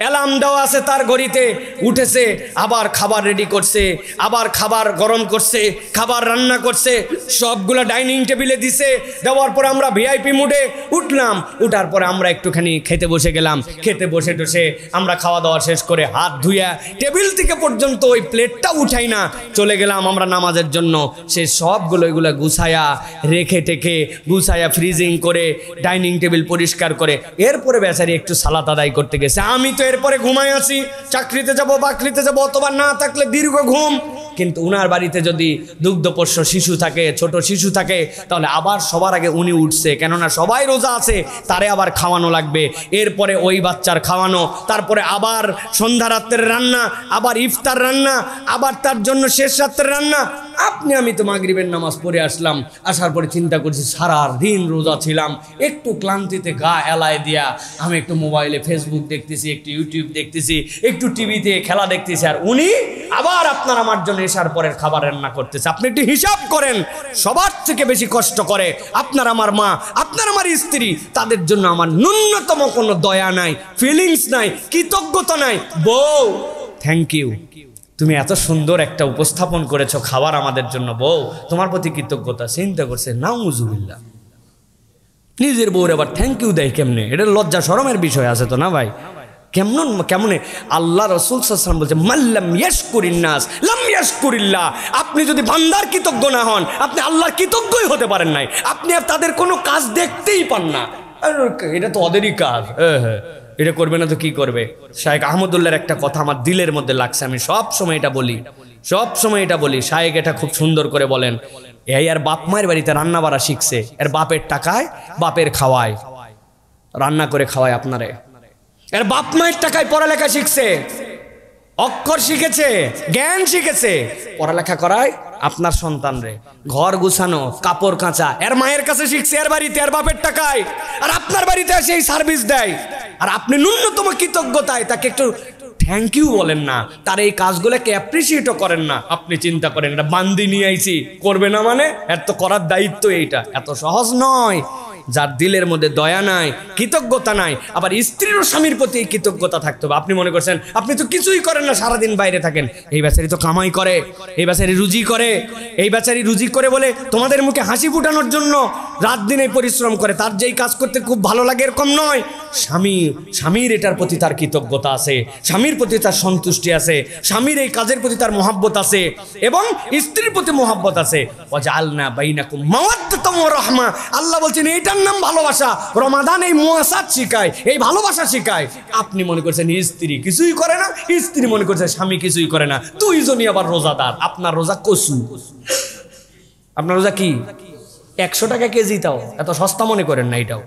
অ্যালার্ম দেওয়া আছে তার ঘড়িতে, উঠেছে, আবার খাবার রেডি করছে, আবার খাবার গরম করছে, খাবার রান্না করছে, সবগুলা ডাইনিং টেবিলে দিছে। দেওয়ার পরে আমরা ভিআইপি মুডে উঠলাম, উঠার পরে আমরা একটুখানি খেতে বসে গেলাম। খেতে বসে টসে আমরা খাওয়া দাওয়া শেষ করে হাত ধুইয়া টেবিল থেকে পর্যন্ত ওই প্লেটটা উঠাই না চলে গেলাম আমরা নামাজের জন্য। সে সবগুলো এগুলো গুছায়া রেখে টেখে গুছায়া ফ্রিজিং করে ডাইনিং টেবিল পরিষ্কার করে এরপরে বেচারি একটু সালাত আদায় করতে গেছে। আমি তো এরপরে ঘুমাই আছি, চাকরিতে যাব, বাকরিতে যাব, অথবা না থাকলে দীর্ঘ ঘুম। কিন্তু উনার বাড়িতে যদি দুগ্ধপোষ্য শিশু থাকে, ছোট শিশু থাকে, তাহলে আবার সবার আগে উনি উঠছে, কেননা সবাই রোজা আছে, তারে আবার খাওয়ানো লাগবে। এরপরে ওই বাচ্চার খাওয়ানো, তারপরে আবার সন্ধ্যা রাত্রের রান্না, আবার ইফতার রান্না, আবার তার জন্য শেষ রাত্রের রান্না। আপনি আমি তো মাগরিবের নামাজ পড়ে আসলাম, আসার পরে চিন্তা করছি সারা দিন রোজা ছিলাম, একটু ক্লান্তিতে গা এলায় দিয়া আমি একটু মোবাইলে ফেসবুক দেখতেছি, একটু ইউটিউব দেখতেছি, একটু টিভিতে খেলা দেখতেছি, আর উনি আবার আপনার আমার জন্য এসার পরের খাবার রান্না করতেছে। আপনি একটু হিসাব করেন, সবার থেকে বেশি কষ্ট করে আপনার আমার মা, আপনার আমার স্ত্রী, তাদের জন্য আমার ন্যূনতম কোনো দয়া নাই, ফিলিংস নাই, কৃতজ্ঞতা নাই। বউ থ্যাংক ইউ, তুমি এত সুন্দর একটা উপস্থাপন করেছো খাবার আমাদের জন্য, বউ তোমার প্রতি কৃতজ্ঞতা। চিন্তা করছে নাউজুবিল্লাহ, নিজের বউর আবার থ্যাংক ইউ দেয় কেমনে? এটা লজ্জা শরমের বিষয় আছে তো না ভাই? কেমনে? আল্লাহ রাসূল সাল্লাল্লাহু আলাইহি ওয়াসাল্লাম বলছে, মাল্লাম ইয়াশকুরিন নাস লাম ইয়াশকুরিল্লাহ। আপনি যদি বান্দার কৃতজ্ঞ না হন, আপনি আল্লাহর কৃতজ্ঞই হতে পারেন নাই। আপনি তাদের কোনো কাজ দেখতেই পান না, এটা তো ওদেরই কাজ, হ্যাঁ এটা করবে না তো কি করবে? শায়েখ আহমদুল্লাহর একটা কথা আমার দিলের মধ্যে লাগছে, আমি সব সময় এটা বলি, শায়েখ এটা খুব সুন্দর করে বলেন। এই আর বাপ মায়ের বাড়িতে রান্না বাড়া শিখছে, এর বাপের টাকায় বাপের খাওয়ায়, রান্না করে খাওয়ায় আপনারে। এর বাপ মায়ের টাকায় পড়ালেখা শিখছে, অক্ষর শিখেছে, জ্ঞান শিখেছে, পড়ালেখা করায় আপনার সন্তান রে ঘর গুছানো, কাপড় কাঁচা এর মায়ের কাছে শিখছে, এর বাড়িতে এর বাপের টাকায়, আর আপনার বাড়িতে এসে এই সার্ভিস দেয়, আর আপনি ন্যূনতম কৃতজ্ঞতায় তাকে একটু থ্যাংক ইউ বলেন না, তার এই কাজগুলোকে অ্যাপ্রিসিয়েটও করেন না। আপনি চিন্তা করেন এটা বান্দি নিয়ে আইছি, করবে না মানে? এর তো করার দায়িত্ব এইটা, এত সহজ নয়। যার দিলের মধ্যে দয়া নাই, কৃতজ্ঞতা নাই, আবার স্ত্রীর ও স্বামীর প্রতি কৃতজ্ঞতা থাকতে হবে। আপনি মনে করছেন আপনি তো কিছুই করেন না, সারাদিন বাইরে থাকেন, এই বেচারি তো কামাই করে, এই বেচারি রুজি করে, এই বেচারি রুজি করে বলে তোমাদের মুখে হাসি ফুটানোর জন্য রাত দিন এই পরিশ্রম করে, তার যেই কাজ করতে খুব ভালো লাগে এরকম নয়। স্বামীর এটার প্রতি তার কৃতজ্ঞতা আছে, স্বামীর প্রতি তার সন্তুষ্টি আছে, স্বামীর এই কাজের প্রতি তার মহাব্বত আছে, এবং স্ত্রীর প্রতি মহাব্বত আছে। ওয়াজআলনা বাইনাকুম মাওয়াদ্দাতাম ওয়া রাহমা, আল্লাহ বলছেন এইটার নাম ভালোবাসা। রমাদান এই মুয়াসাত শিখায়, এই ভালোবাসা শিখায়। আপনি মনে করছেন স্ত্রী কিছুই করে না, স্ত্রী মনে করছে স্বামী কিছুই করে না, দুইজনই আবার রোজাদার। আপনার রোজা কসু, আপনার রোজা কি 100 টাকা কেজি, তাও এত সস্তা মনে করেন না। এটাও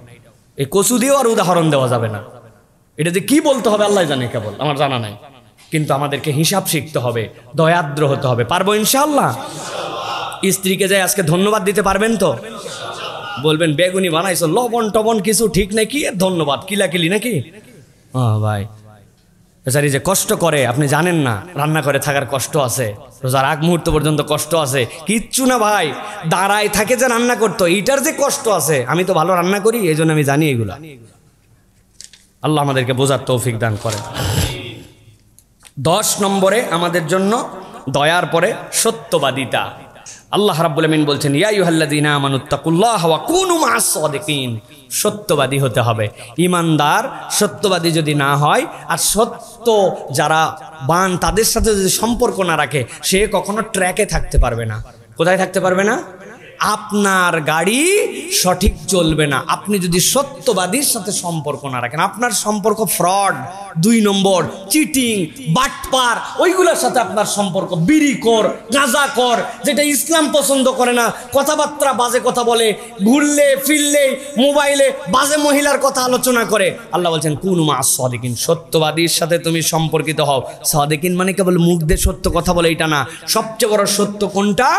এই কচু দিয়েও আর উদাহরণ দেওয়া যাবে না, এটা যে কি বলতে হবে আল্লাহ জানে, কেবল আমার জানা নাই। কিন্তু আমাদেরকে হিসাব শিখতে হবে, দয়াদ্র হতে হবে। পারবো ইনশাআল্লাহ? স্ত্রীকে যাই আজকে ধন্যবাদ দিতে পারবেন তো? বলবেন বেগুনি বানাইছো, লবণ টবণ কিছু ঠিক নাকি, ধন্যবাদ কিলাকিলি নাকি? ভাই বেচারি যে কষ্ট করে আপনি জানেন না, রান্না করে থাকার কষ্ট আছে, রোজার আগ মুহূর্ত পর্যন্ত কষ্ট আছে। কিচ্ছু না ভাই, দাঁড়ায় থাকে যে রান্না করতো, এইটার যে কষ্ট আছে। আমি তো ভালো রান্না করি, এই জন্য আমি জানি এগুলা। আল্লাহ আমাদেরকে বোঝার তৌফিক দান করেন। 10 নম্বরে আমাদের জন্য দয়ার পরে সত্যবাদিতা। আল্লাহ রাব্বুল আমিন বলছেন ইয়া আইয়ুহাল্লাযীনা আমানুত্তাকুল্লাহ ওয়া কুনু মা'আস সাদিকিন। সত্যবাদী হতে হবে। ইমানদার সত্যবাদী যদি না হয়, আর সত্য যারা বান তাদের সাথে যদি সম্পর্ক না রাখে, সে কখনো ট্র্যাকে থাকতে পারবে না। কোথায় থাকতে পারবে না? আপনার গাড়ি সঠিক চলবে না আপনি যদি সত্যবাদীর সাথে সম্পর্ক না রাখেন। আপনার সম্পর্ক ফ্রড, 2 নম্বর, চিটিং, বাটপার, ওইগুলোর সাথে আপনার সম্পর্ক। বিড়িখোর, গাঁজাখোর, যেটা ইসলাম পছন্দ করে না, কথাবার্তা বাজে কথা বলে, ঘুরলে ফিরলে মোবাইলে বাজে মহিলার কথা আলোচনা করে। আল্লাহ বলছেন কুনু মা'আস সাদিকিন, সত্যবাদীর সাথে তুমি সম্পর্কিত হও। সাদিকিন মানে কেবল মুখ দিয়ে সত্য কথা বলে এটা না। সবচেয়ে বড় সত্য কোনটা?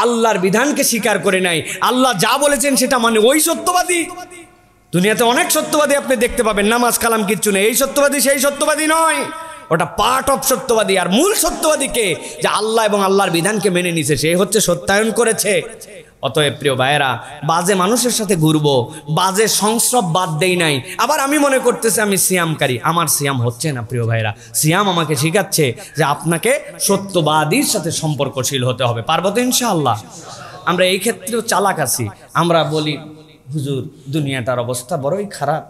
আল্লাহর বিধানকে স্বীকার করে নাই, আল্লাহ যা বলেছেন সেটা মানে, ওই সত্যবাদী। দুনিয়াতে অনেক সত্যবাদী আপনি দেখতে পাবেন, নামাজ কালাম কিচ্ছু নেই, এই সত্যবাদী সেই সত্যবাদী নয়, ওটা পার্ট অফ সত্যবাদী। আর মূল সত্যবাদীকে যে আল্লাহ এবং আল্লাহর বিধানকে মেনে নিছে, সে হচ্ছে সত্যায়ন করেছে। অতএব প্রিয় ভাইয়েরা, বাজে মানুষের সাথে ঘুরবো, বাজে সংস্রব বাদ দেই নাই। আবার আমি মনে করতেছি আমি সিয়ামকারী, আমার সিয়াম হচ্ছে না। প্রিয় ভাইয়েরা, সিয়াম আমাকে শিখাচ্ছে যে আপনাকে সত্যবাদীর সাথে সম্পর্কশীল হতে হবে। পারবো তো ইনশাআল্লাহ? আমরা এই ক্ষেত্রেও চালাক আছি। আমরা বলি হুজুর দুনিয়াটার অবস্থা বড়ই খারাপ,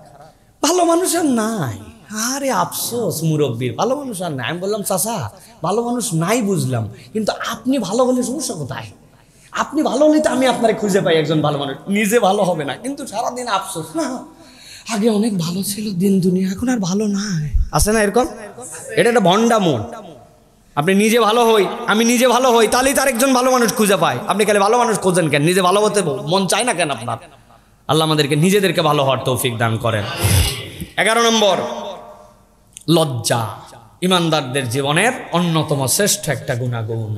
ভালো মানুষ আর নাই। আরে আফসোস মুরব্বীর, ভালো মানুষ আর নাই। আমি বললাম চাচা ভালো মানুষ নাই বুঝলাম, কিন্তু আপনি ভালো হলে সমস্যা কোথায়? আপনি ভালো হলে তো আমি আপনারে খুঁজে পাই একজন ভালো মানুষ। নিজে ভালো হবে না, কিন্তু সারাদিন আফসোস, না আগে অনেক ভালো ছিল দিন দুনিয়া, এখন আর ভালো নাই। আছে না এরকম? এটা একটা ভণ্ডামো। আপনি নিজে ভালো হই, আমি নিজে ভালো হই, তাহলেই তার একজন ভালো মানুষ খুঁজে পায়। আপনি খালি ভালো মানুষ খোঁজেন কেন? নিজে ভালো হতে মন চায় না কেন আপনার? আল্লাহ আমাদেরকে নিজেদেরকে ভালো হওয়ার তৌফিক দান করেন। 11 নম্বর, লজ্জা। ইমানদারদের জীবনের অন্যতম শ্রেষ্ঠ একটা গুণাগুণ।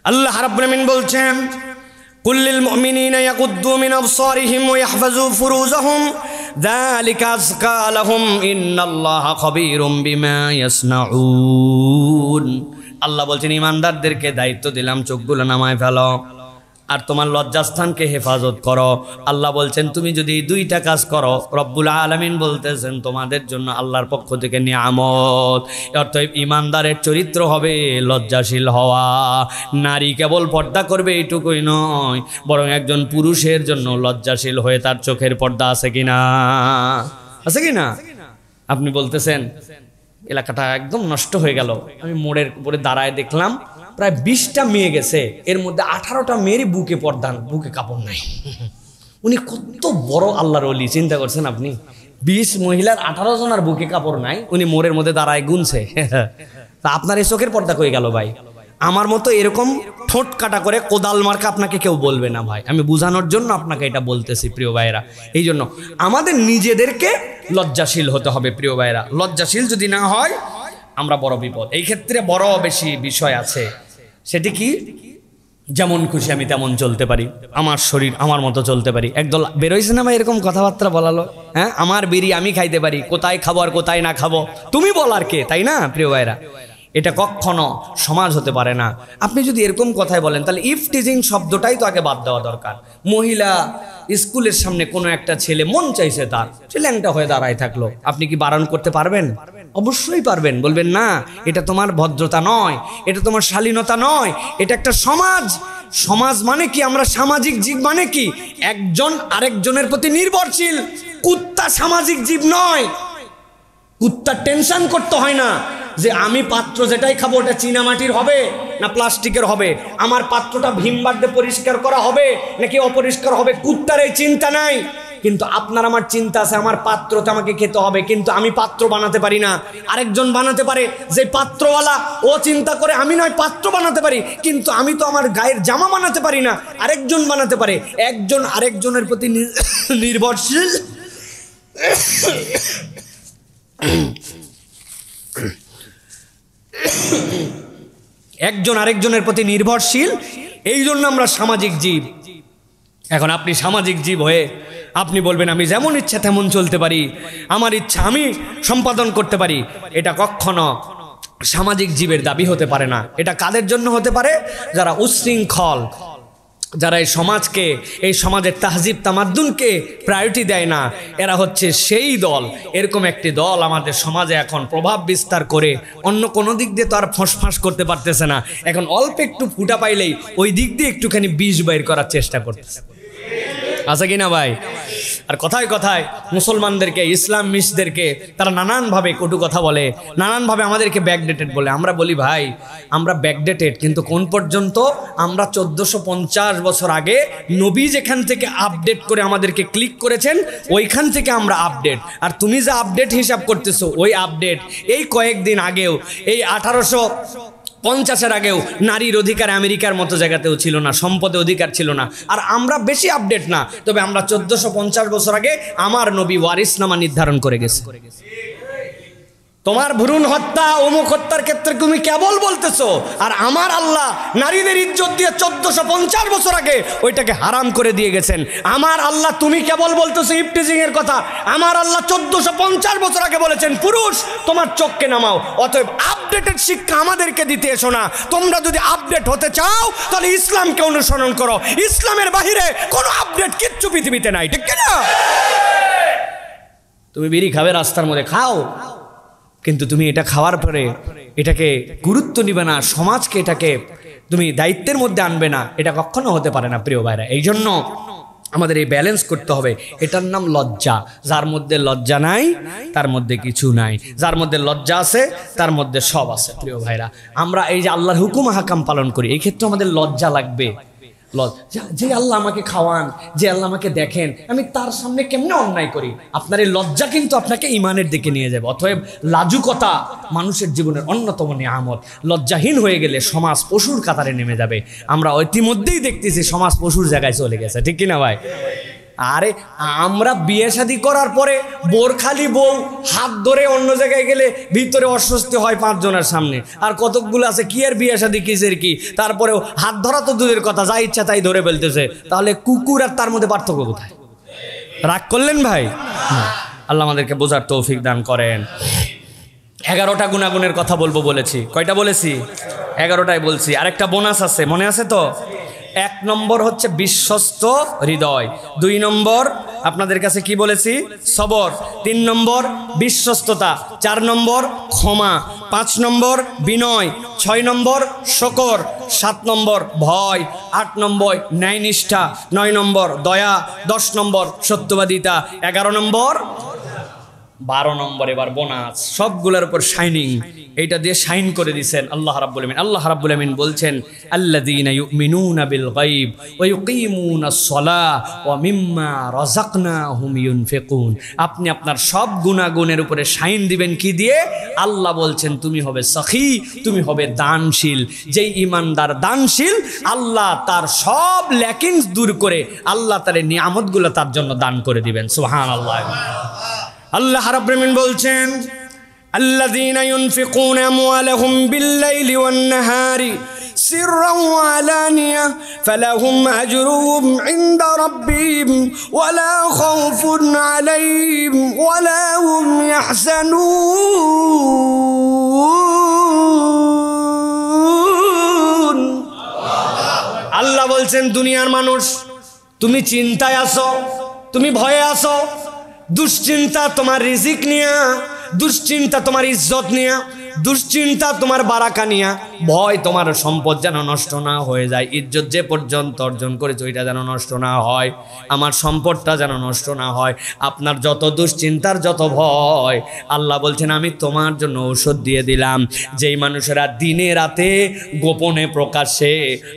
আল্লাহ রাব্বুল আমিন বলছেন কুল্লিল মুমিনিনা ইয়াকুদ্দু মিন আবসারিহিম ওয়া ইয়াহফাযু ফুরুজাহুম যালিকা আযকা লাহুম ইন্নাল্লাহা খাবীরুম বিমা ইয়াসনাউন। আল্লাহ বলছেন ইমানদারদেরকে দায়িত্ব দিলাম, চোখগুলো নামায় ফেলো আর তোমার লজ্জাস্থানকে হেফাজত করো। আল্লাহ বলছেন তুমি যদি 2টা কাজ করো, রব্বুল আলামিন বলতেছেন তোমাদের জন্য আল্লাহর পক্ষ থেকে নিয়ামত। অর্থাৎ ইমানদারের চরিত্র হবে লজ্জাশীল হওয়া। নারী কেবল পর্দা করবে এইটুকুই নয়, বরং একজন পুরুষের জন্য লজ্জাশীল হয়ে তার চোখের পর্দা আছে কিনা, আছে কিনা? আপনি বলতেছেন এলাকাটা একদম নষ্ট হয়ে গেল, আমি মোড়ের উপরে দাঁড়ায় দেখলাম প্রায় 20টা মেয়ে গেছে, এর মধ্যে 18টা মেয়েরই বুকে পর্দা, বুকে কাপড় নাই। উনি কত বড় আল্লাহর ওলি, চিন্তা করছেন আপনি? 20 মহিলার 18 জনের বুকে কাপড় নাই, উনি মোড়ের মধ্যে দাঁড়ায় গুনছে। তা আপনার এই চোখের পর্দা কই গেল ভাই? আমার মতো এরকম ঠোঁট কাটা করে কোদাল মার্কা আপনাকে কেউ বলবে না ভাই। আমি বোঝানোর জন্য আপনাকে এটা বলতেছি প্রিয় ভাইয়েরা। এই জন্য আমাদের নিজেদেরকে লজ্জাশীল হতে হবে প্রিয় ভাইয়েরা। লজ্জাশীল যদি না হয় আমরা বড় বিপদ। এই ক্ষেত্রে বড় বেশি বিষয় আছে। সেটি কি? যেমন খুশি আমি তেমন চলতে পারি, আমার শরীর আমার মতো চলতে পারি। একদল বেরোইছে না ভাই এরকম কথাবার্তা বলালো, হ্যাঁ আমার বিড়ি আমি খাইতে পারি, কোথায় খাবো আর কোথায় না খাবো তুমি বলার কে, তাই না প্রিয় ভাইরা? এটা কখনো সমাজ হতে পারে না। আপনি যদি এরকম কথাই বলেন তাহলে ইফটিজিং শব্দটাই তো আগে বাদ দেওয়া দরকার। মহিলা স্কুলের সামনে কোনো একটা ছেলে মন চাইছে তার, সে ল্যাংটা হয়ে দাঁড়ায় থাকলো, আপনি কি বারণ করতে পারবেন? অবশ্যই পারবেন। বলবেন না এটা তোমার ভদ্রতা নয়, এটা তোমার শালীনতা নয়, এটা একটা সমাজ। সমাজ মানে কি? আমরা সামাজিক জীব মানে কি? একজন আরেকজনের প্রতি নির্ভরশীল। কুত্তা সামাজিক জীব নয়। কুত্তার টেনশন করতে হয় না যে আমি পাত্র যেটাই খাবো ওটা চীনামাটির হবে না প্লাস্টিকের হবে, আমার পাত্রটা ভীমবার দিয়ে পরিষ্কার করা হবে নাকি অপরিষ্কার হবে, কুত্তার এই চিন্তা নাই। কিন্তু আপনার আমার চিন্তা আছে, আমার পাত্রটা আমাকে খেতে হবে, কিন্তু আমি পাত্র বানাতে পারি না, আরেকজন বানাতে পারে। যে পাত্রওয়ালা ও চিন্তা করে আমি নয় পাত্র বানাতে পারি, কিন্তু আমি তো আমার গায়ের জামা বানাতে পারি না, আরেকজন বানাতে পারে। একজন আরেকজনের প্রতি নির্ভরশীল। একজন আরেকজনের প্রতি নির্ভরশীল, এই জন্য আমরা সামাজিক জীব। এখন আপনি সামাজিক জীব হয়ে আপনি বলবেন আমি যেমন ইচ্ছা তেমন চলতে পারি, আমার ইচ্ছা আমি সম্পাদন করতে পারি, এটা কখনো সামাজিক জীবের দাবি হতে পারে না। এটা কাদের জন্য হতে পারে? যারা উচ্ছৃঙ্খল, যারা এই সমাজকে, এই সমাজের তাহজিব তামাদ্দুনকে প্রায়োরিটি দেয় না, এরা হচ্ছে সেই দল। এরকম একটি দল আমাদের সমাজে এখন প্রভাব বিস্তার করে অন্য কোনো দিক দিয়ে তো আর ফোঁসফাঁস করতে পারতেছে না। এখন অল্প একটু ফুটা পাইলেই ওই দিক দিয়ে একটুখানি বিষ বাইর করার চেষ্টা করতেছে। আছে কি না ভাই? আর কথায় কথায় মুসলমানদেরকে, ইসলাম মিশদেরকে তারা নানানভাবে কটু কথা বলে, নানানভাবে আমাদেরকে ব্যাকডেটেড বলে। আমরা বলি ভাই আমরা ব্যাকডেটেড, কিন্তু কোন পর্যন্ত? আমরা 1450 বছর আগে নবী যেখান থেকে আপডেট করে আমাদেরকে ক্লিক করেছেন ওইখান থেকে আমরা আপডেট। আর তুমি যে আপডেট হিসাব করতেছো ওই আপডেট এই কয়েকদিন আগেও, এই 1850-এর আগেও নারীর অধিকার আমেরিকার মতো জায়গাতেও ছিল না, সম্পদে অধিকার ছিল না। আর আমরা বেশি আপডেট না, তবে আমরা 1450 বছর আগে আমার নবী ওয়ারিসনামা নির্ধারণ করে গেছে। তোমার ভ্রূণ হত্যা অমুক হত্যার ক্ষেত্রে তুমি কেবল বলতেছো, আর আমার আল্লাহ নারীদের ইজ্জত দিয়ে 1450 বছর আগে ওইটাকে হারাম করে দিয়ে গেছেন। আমার আল্লাহ তুমি কেবল বলতেছো ইফটিজিং এর কথা, আমার আল্লাহ 1450 বছর আগে বলেছেন পুরুষ তোমার চোখকে নামাও। অতএব আপডেটেড শিক্ষা আমাদেরকে দিতে এসো না। তোমরা যদি আপডেট হতে চাও তাহলে ইসলামকে অনুসরণ করো, ইসলামের বাহিরে কোনো আপডেট কিচ্ছু পৃথিবীতে নাই, ঠিক না? তুমি বিড়ি খাবে রাস্তার মধ্যে খাও, কিন্তু তুমি এটা খাওয়ার পরে এটাকে গুরুত্ব নিবে না, সমাজকে এটাকে তুমি দায়িত্বের মধ্যে আনবে না, এটা কখনো হতে পারে না প্রিয় ভাইরা। এই জন্য আমাদের এই ব্যালেন্স করতে হবে। এটার নাম লজ্জা। যার মধ্যে লজ্জা নাই তার মধ্যে কিছু নাই, যার মধ্যে লজ্জা আছে তার মধ্যে সব আছে। প্রিয় ভাইরা আমরা এই যে আল্লাহর হুকুম হাকাম পালন করি, এই ক্ষেত্রে আমাদের লজ্জা লাগবে। যে আল্লাহ আমাকে খাওয়ান, যে আল্লাহ আমাকে দেখেন, আমি তার সামনে কেমনে অন্যায় করি? আপনার এই লজ্জা কিন্তু আপনাকে ইমানের দিকে নিয়ে যাবে। অতএব লাজুকতা মানুষের জীবনের অন্যতম নিয়ামত। লজ্জাহীন হয়ে গেলে সমাজ পশুর কাতারে নেমে যাবে। আমরা ইতিমধ্যেই দেখতেছি সমাজ পশুর জায়গায় চলে গেছে, ঠিক কিনা ভাই? আরে আমরা বিয়ে শাদী করার পরে বোরখালি বউ হাত ধরে অন্য জায়গায় গেলে ভিতরে অস্বস্তি হয় 5 জনের সামনে, আর কতকগুলো আছে কি আর বিয়ে শাদী কিসের কি, তারপরেও হাত ধরা তো দূরের কথা, যা ইচ্ছা তাই ধরে ফেলতেছে। তাহলে কুকুর আর তার মধ্যে পার্থক্য কোথায়? রাগ করলেন ভাই? আল্লাহ আমাদেরকে বোঝার তৌফিক দান করেন। 11টা গুণাগুণের কথা বলবো বলেছি, কয়টা বলেছি? 11টাই বলছি। আরেকটা বোনাস আছে, মনে আছে তো? 1 নম্বর হচ্ছে বিশ্বস্ত হৃদয়, 2 নম্বর আপনাদের কাছে কি বলেছি? সবর, 3 নম্বর বিশ্বস্ততা, 4 নম্বর ক্ষমা, 5 নম্বর বিনয়, 6 নম্বর শকর, 7 নম্বর ভয়, 8 নম্বর ন্যায়নিষ্ঠা, 9 নম্বর দয়া, 10 নম্বর সত্যবাদিতা, 11 নম্বর 12 নম্বর এবার বোনাস, সবগুলোর উপর শাইনিং। এইটা দিয়ে শাইন করে দিয়েছেন আল্লাহ রাব্বুল আমিন। আল্লাহ রাব্বুল আমিন বলছেন আল্লাযীনা ইউমিনুনা বিল গায়ব ওয়া ইউকিমুনাস সালাহ ওয়া মিম্মা রাযাকনাহুম ইউনফিকুন। আপনি আপনার সব গুনাহগুণের উপরে শাইন দিবেন কি দিয়ে? আল্লাহ বলছেন তুমি হবে সখী, তুমি হবে দানশীল। যেই ইমানদার দানশীল আল্লাহ তার সব ল্যাকিংস দূর করে আল্লাহ তার নিয়ামতগুলো তার জন্য দান করে দিবেন। সুবহানাল্লাহ। আল্লাহ রাব্বুল আমিন বলছেন আল্লাযীনা ইউনফিকুনা আমওয়ালাহুম বিল-লাইলি ওয়ান-নাহারি سرا وعلانية فلهم أجرهم عند ربهم ولا خوف عليهم ولا هم يحزنون আল্লাহ বলছেন দুনিয়ার মানুষ তুমি চিন্তায় আছো, তুমি ভয়ে আছো, দুশ্চিন্তা তোমার রিজিক নিয়া, দুশ্চিন্তা তোমার ইজ্জত নিয়া, দুশ্চিন্তা তোমার বারাকা নিয়া, ভয় তোমার সম্পদ যেন নষ্ট না হয়ে যায়, ইজ্জত যে পর্যন্ত অর্জন করেছো এটা যেন নষ্ট না হয়, আমার সম্পদটা যেন নষ্ট না হয়। আপনার যত দুশ্চিন্তার যত ভয়, আল্লাহ বলছেন আমি তোমার জন্য ঔষধ দিয়ে দিলাম। যেই মানুষেরা দিনে রাতে গোপনে প্রকাশ্যে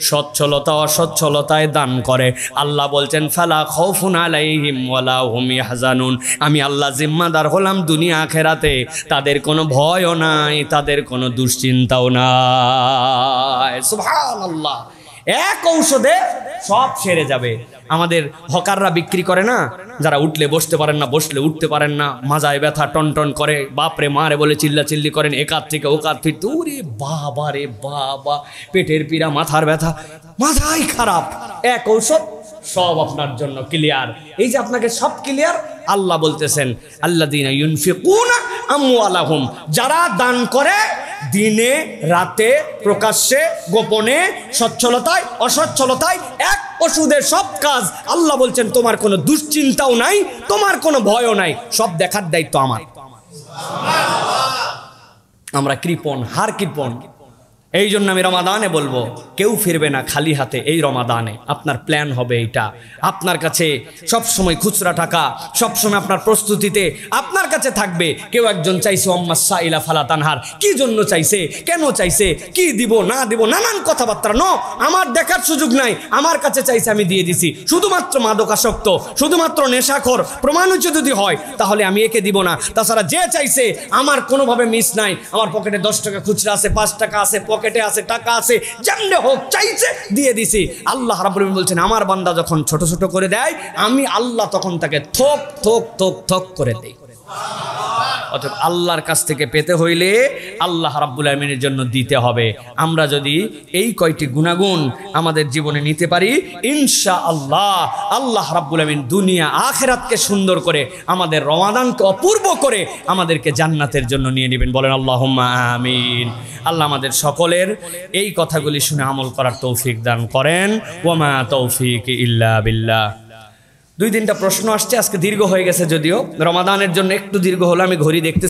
সচ্ছলতা অসচ্ছলতায় দান করে, আল্লাহ বলছেন ফালা খাউফুন আলাইহিম ওয়ালা হুম ইয়াহজানুন, আমি আল্লাহ জিম্মাদার হলাম দুনিয়া আখিরাতে, তাদের কোনো ভয়ও নাই, তাদের কোনো দুশ্চিন্তাও নাই। সুবহানাল্লাহ, এক ঔষধে সব সেরে যাবে। আমাদের হকাররা বিক্রি করে না, যারা উঠলে বসতে পারেন না, বসলে উঠতে পারেন না, মাজায় ব্যথা টনটন করে, বাপরে মারে বলে চিল্লাচিল্লি করেন, একাত থেকে ওকাত ফিরতে, ওরে বাবা রে বাবা, পেটের পীড়া, মাথার ব্যথা, মাথাই খারাপ, এক ঔষধ সব আপনার জন্য ক্লিয়ার। এই যে আপনাকে সব ক্লিয়ার, আল্লাহ বলতেছেন আল্লাযীনা ইউনফিকুনা আমওয়ালাহুম, যারা দান করে দিনে রাতে প্রকাশ্যে গোপনে সচ্ছলতায় অসচ্ছলতায়, এক ওষুধের সব কাজ। আল্লাহ বলছেন তোমার কোনো দুশ্চিন্তাও নাই, তোমার কোনো ভয়ও নাই, সব দেখার দায়িত্ব আমার। আমরা কৃপণ, হার কৃপণ। এই জন্য আমি রমাদানে বলবো কেউ ফিরবে না খালি হাতে। এই রমাদানে আপনার প্ল্যান হবে এইটা, আপনার কাছে সবসময় খুচরা টাকা, সবসময় আপনার প্রস্তুতিতে আপনার কাছে থাকবে। কেউ একজন চাইছে আম্মা সাইলা ফালা তানহার, কি জন্য চাইছে, কেন চাইছে, কি দিব না দিব, নানান কথাবার্তা। আমার দেখার সুযোগ নাই, আমার কাছে চাইছে আমি দিয়ে দিছি। শুধুমাত্র মাদকাসক্ত, শুধুমাত্র নেশাখোর প্রমাণিত যদি হয় তাহলে আমি একে দিব না। তাছাড়া যে চাইছে আমার কোনোভাবে মিস নাই, আমার পকেটে 10 টাকা খুচরা আছে, 5 টাকা আছে, পকেটে আছে, টাকা আছে, যেমনে হোক চাইছে দিয়ে দিছি। আল্লাহ রাব্বুল আলামিন বলছেন আমার বান্দা যখন ছোট ছোট করে দেয়, আমি আল্লাহ তখন তাকে থোক থোক থোক থোক করে দেই। অতএব আল্লাহর কাছ থেকে পেতে হইলে আল্লাহ রাব্বুল আলামিনের জন্য দিতে হবে। আমরা যদি এই কয়টি গুণাগুণ আমাদের জীবনে নিতে পারি, ইনশাআল্লাহ আল্লাহ রাব্বুল আলামিন দুনিয়া আখিরাতকে সুন্দর করে, আমাদের রমাদানকে অপূর্ব করে আমাদেরকে জান্নাতের জন্য নিয়ে নেবেন। বলেন আল্লাহুম্মা আমিন। আল্লাহ আমাদের সকলের এই কথাগুলি শুনে আমল করার তৌফিক দান করেন। ওয়া মা তৌফিক ইল্লা বিল্লাহ। 2-3টা প্রশ্ন আসছে, আজকে দীর্ঘ হয়ে গেছে, যদিও রমাদানের জন্য একটু দীর্ঘ হলো, আমি ঘড়ি দেখতে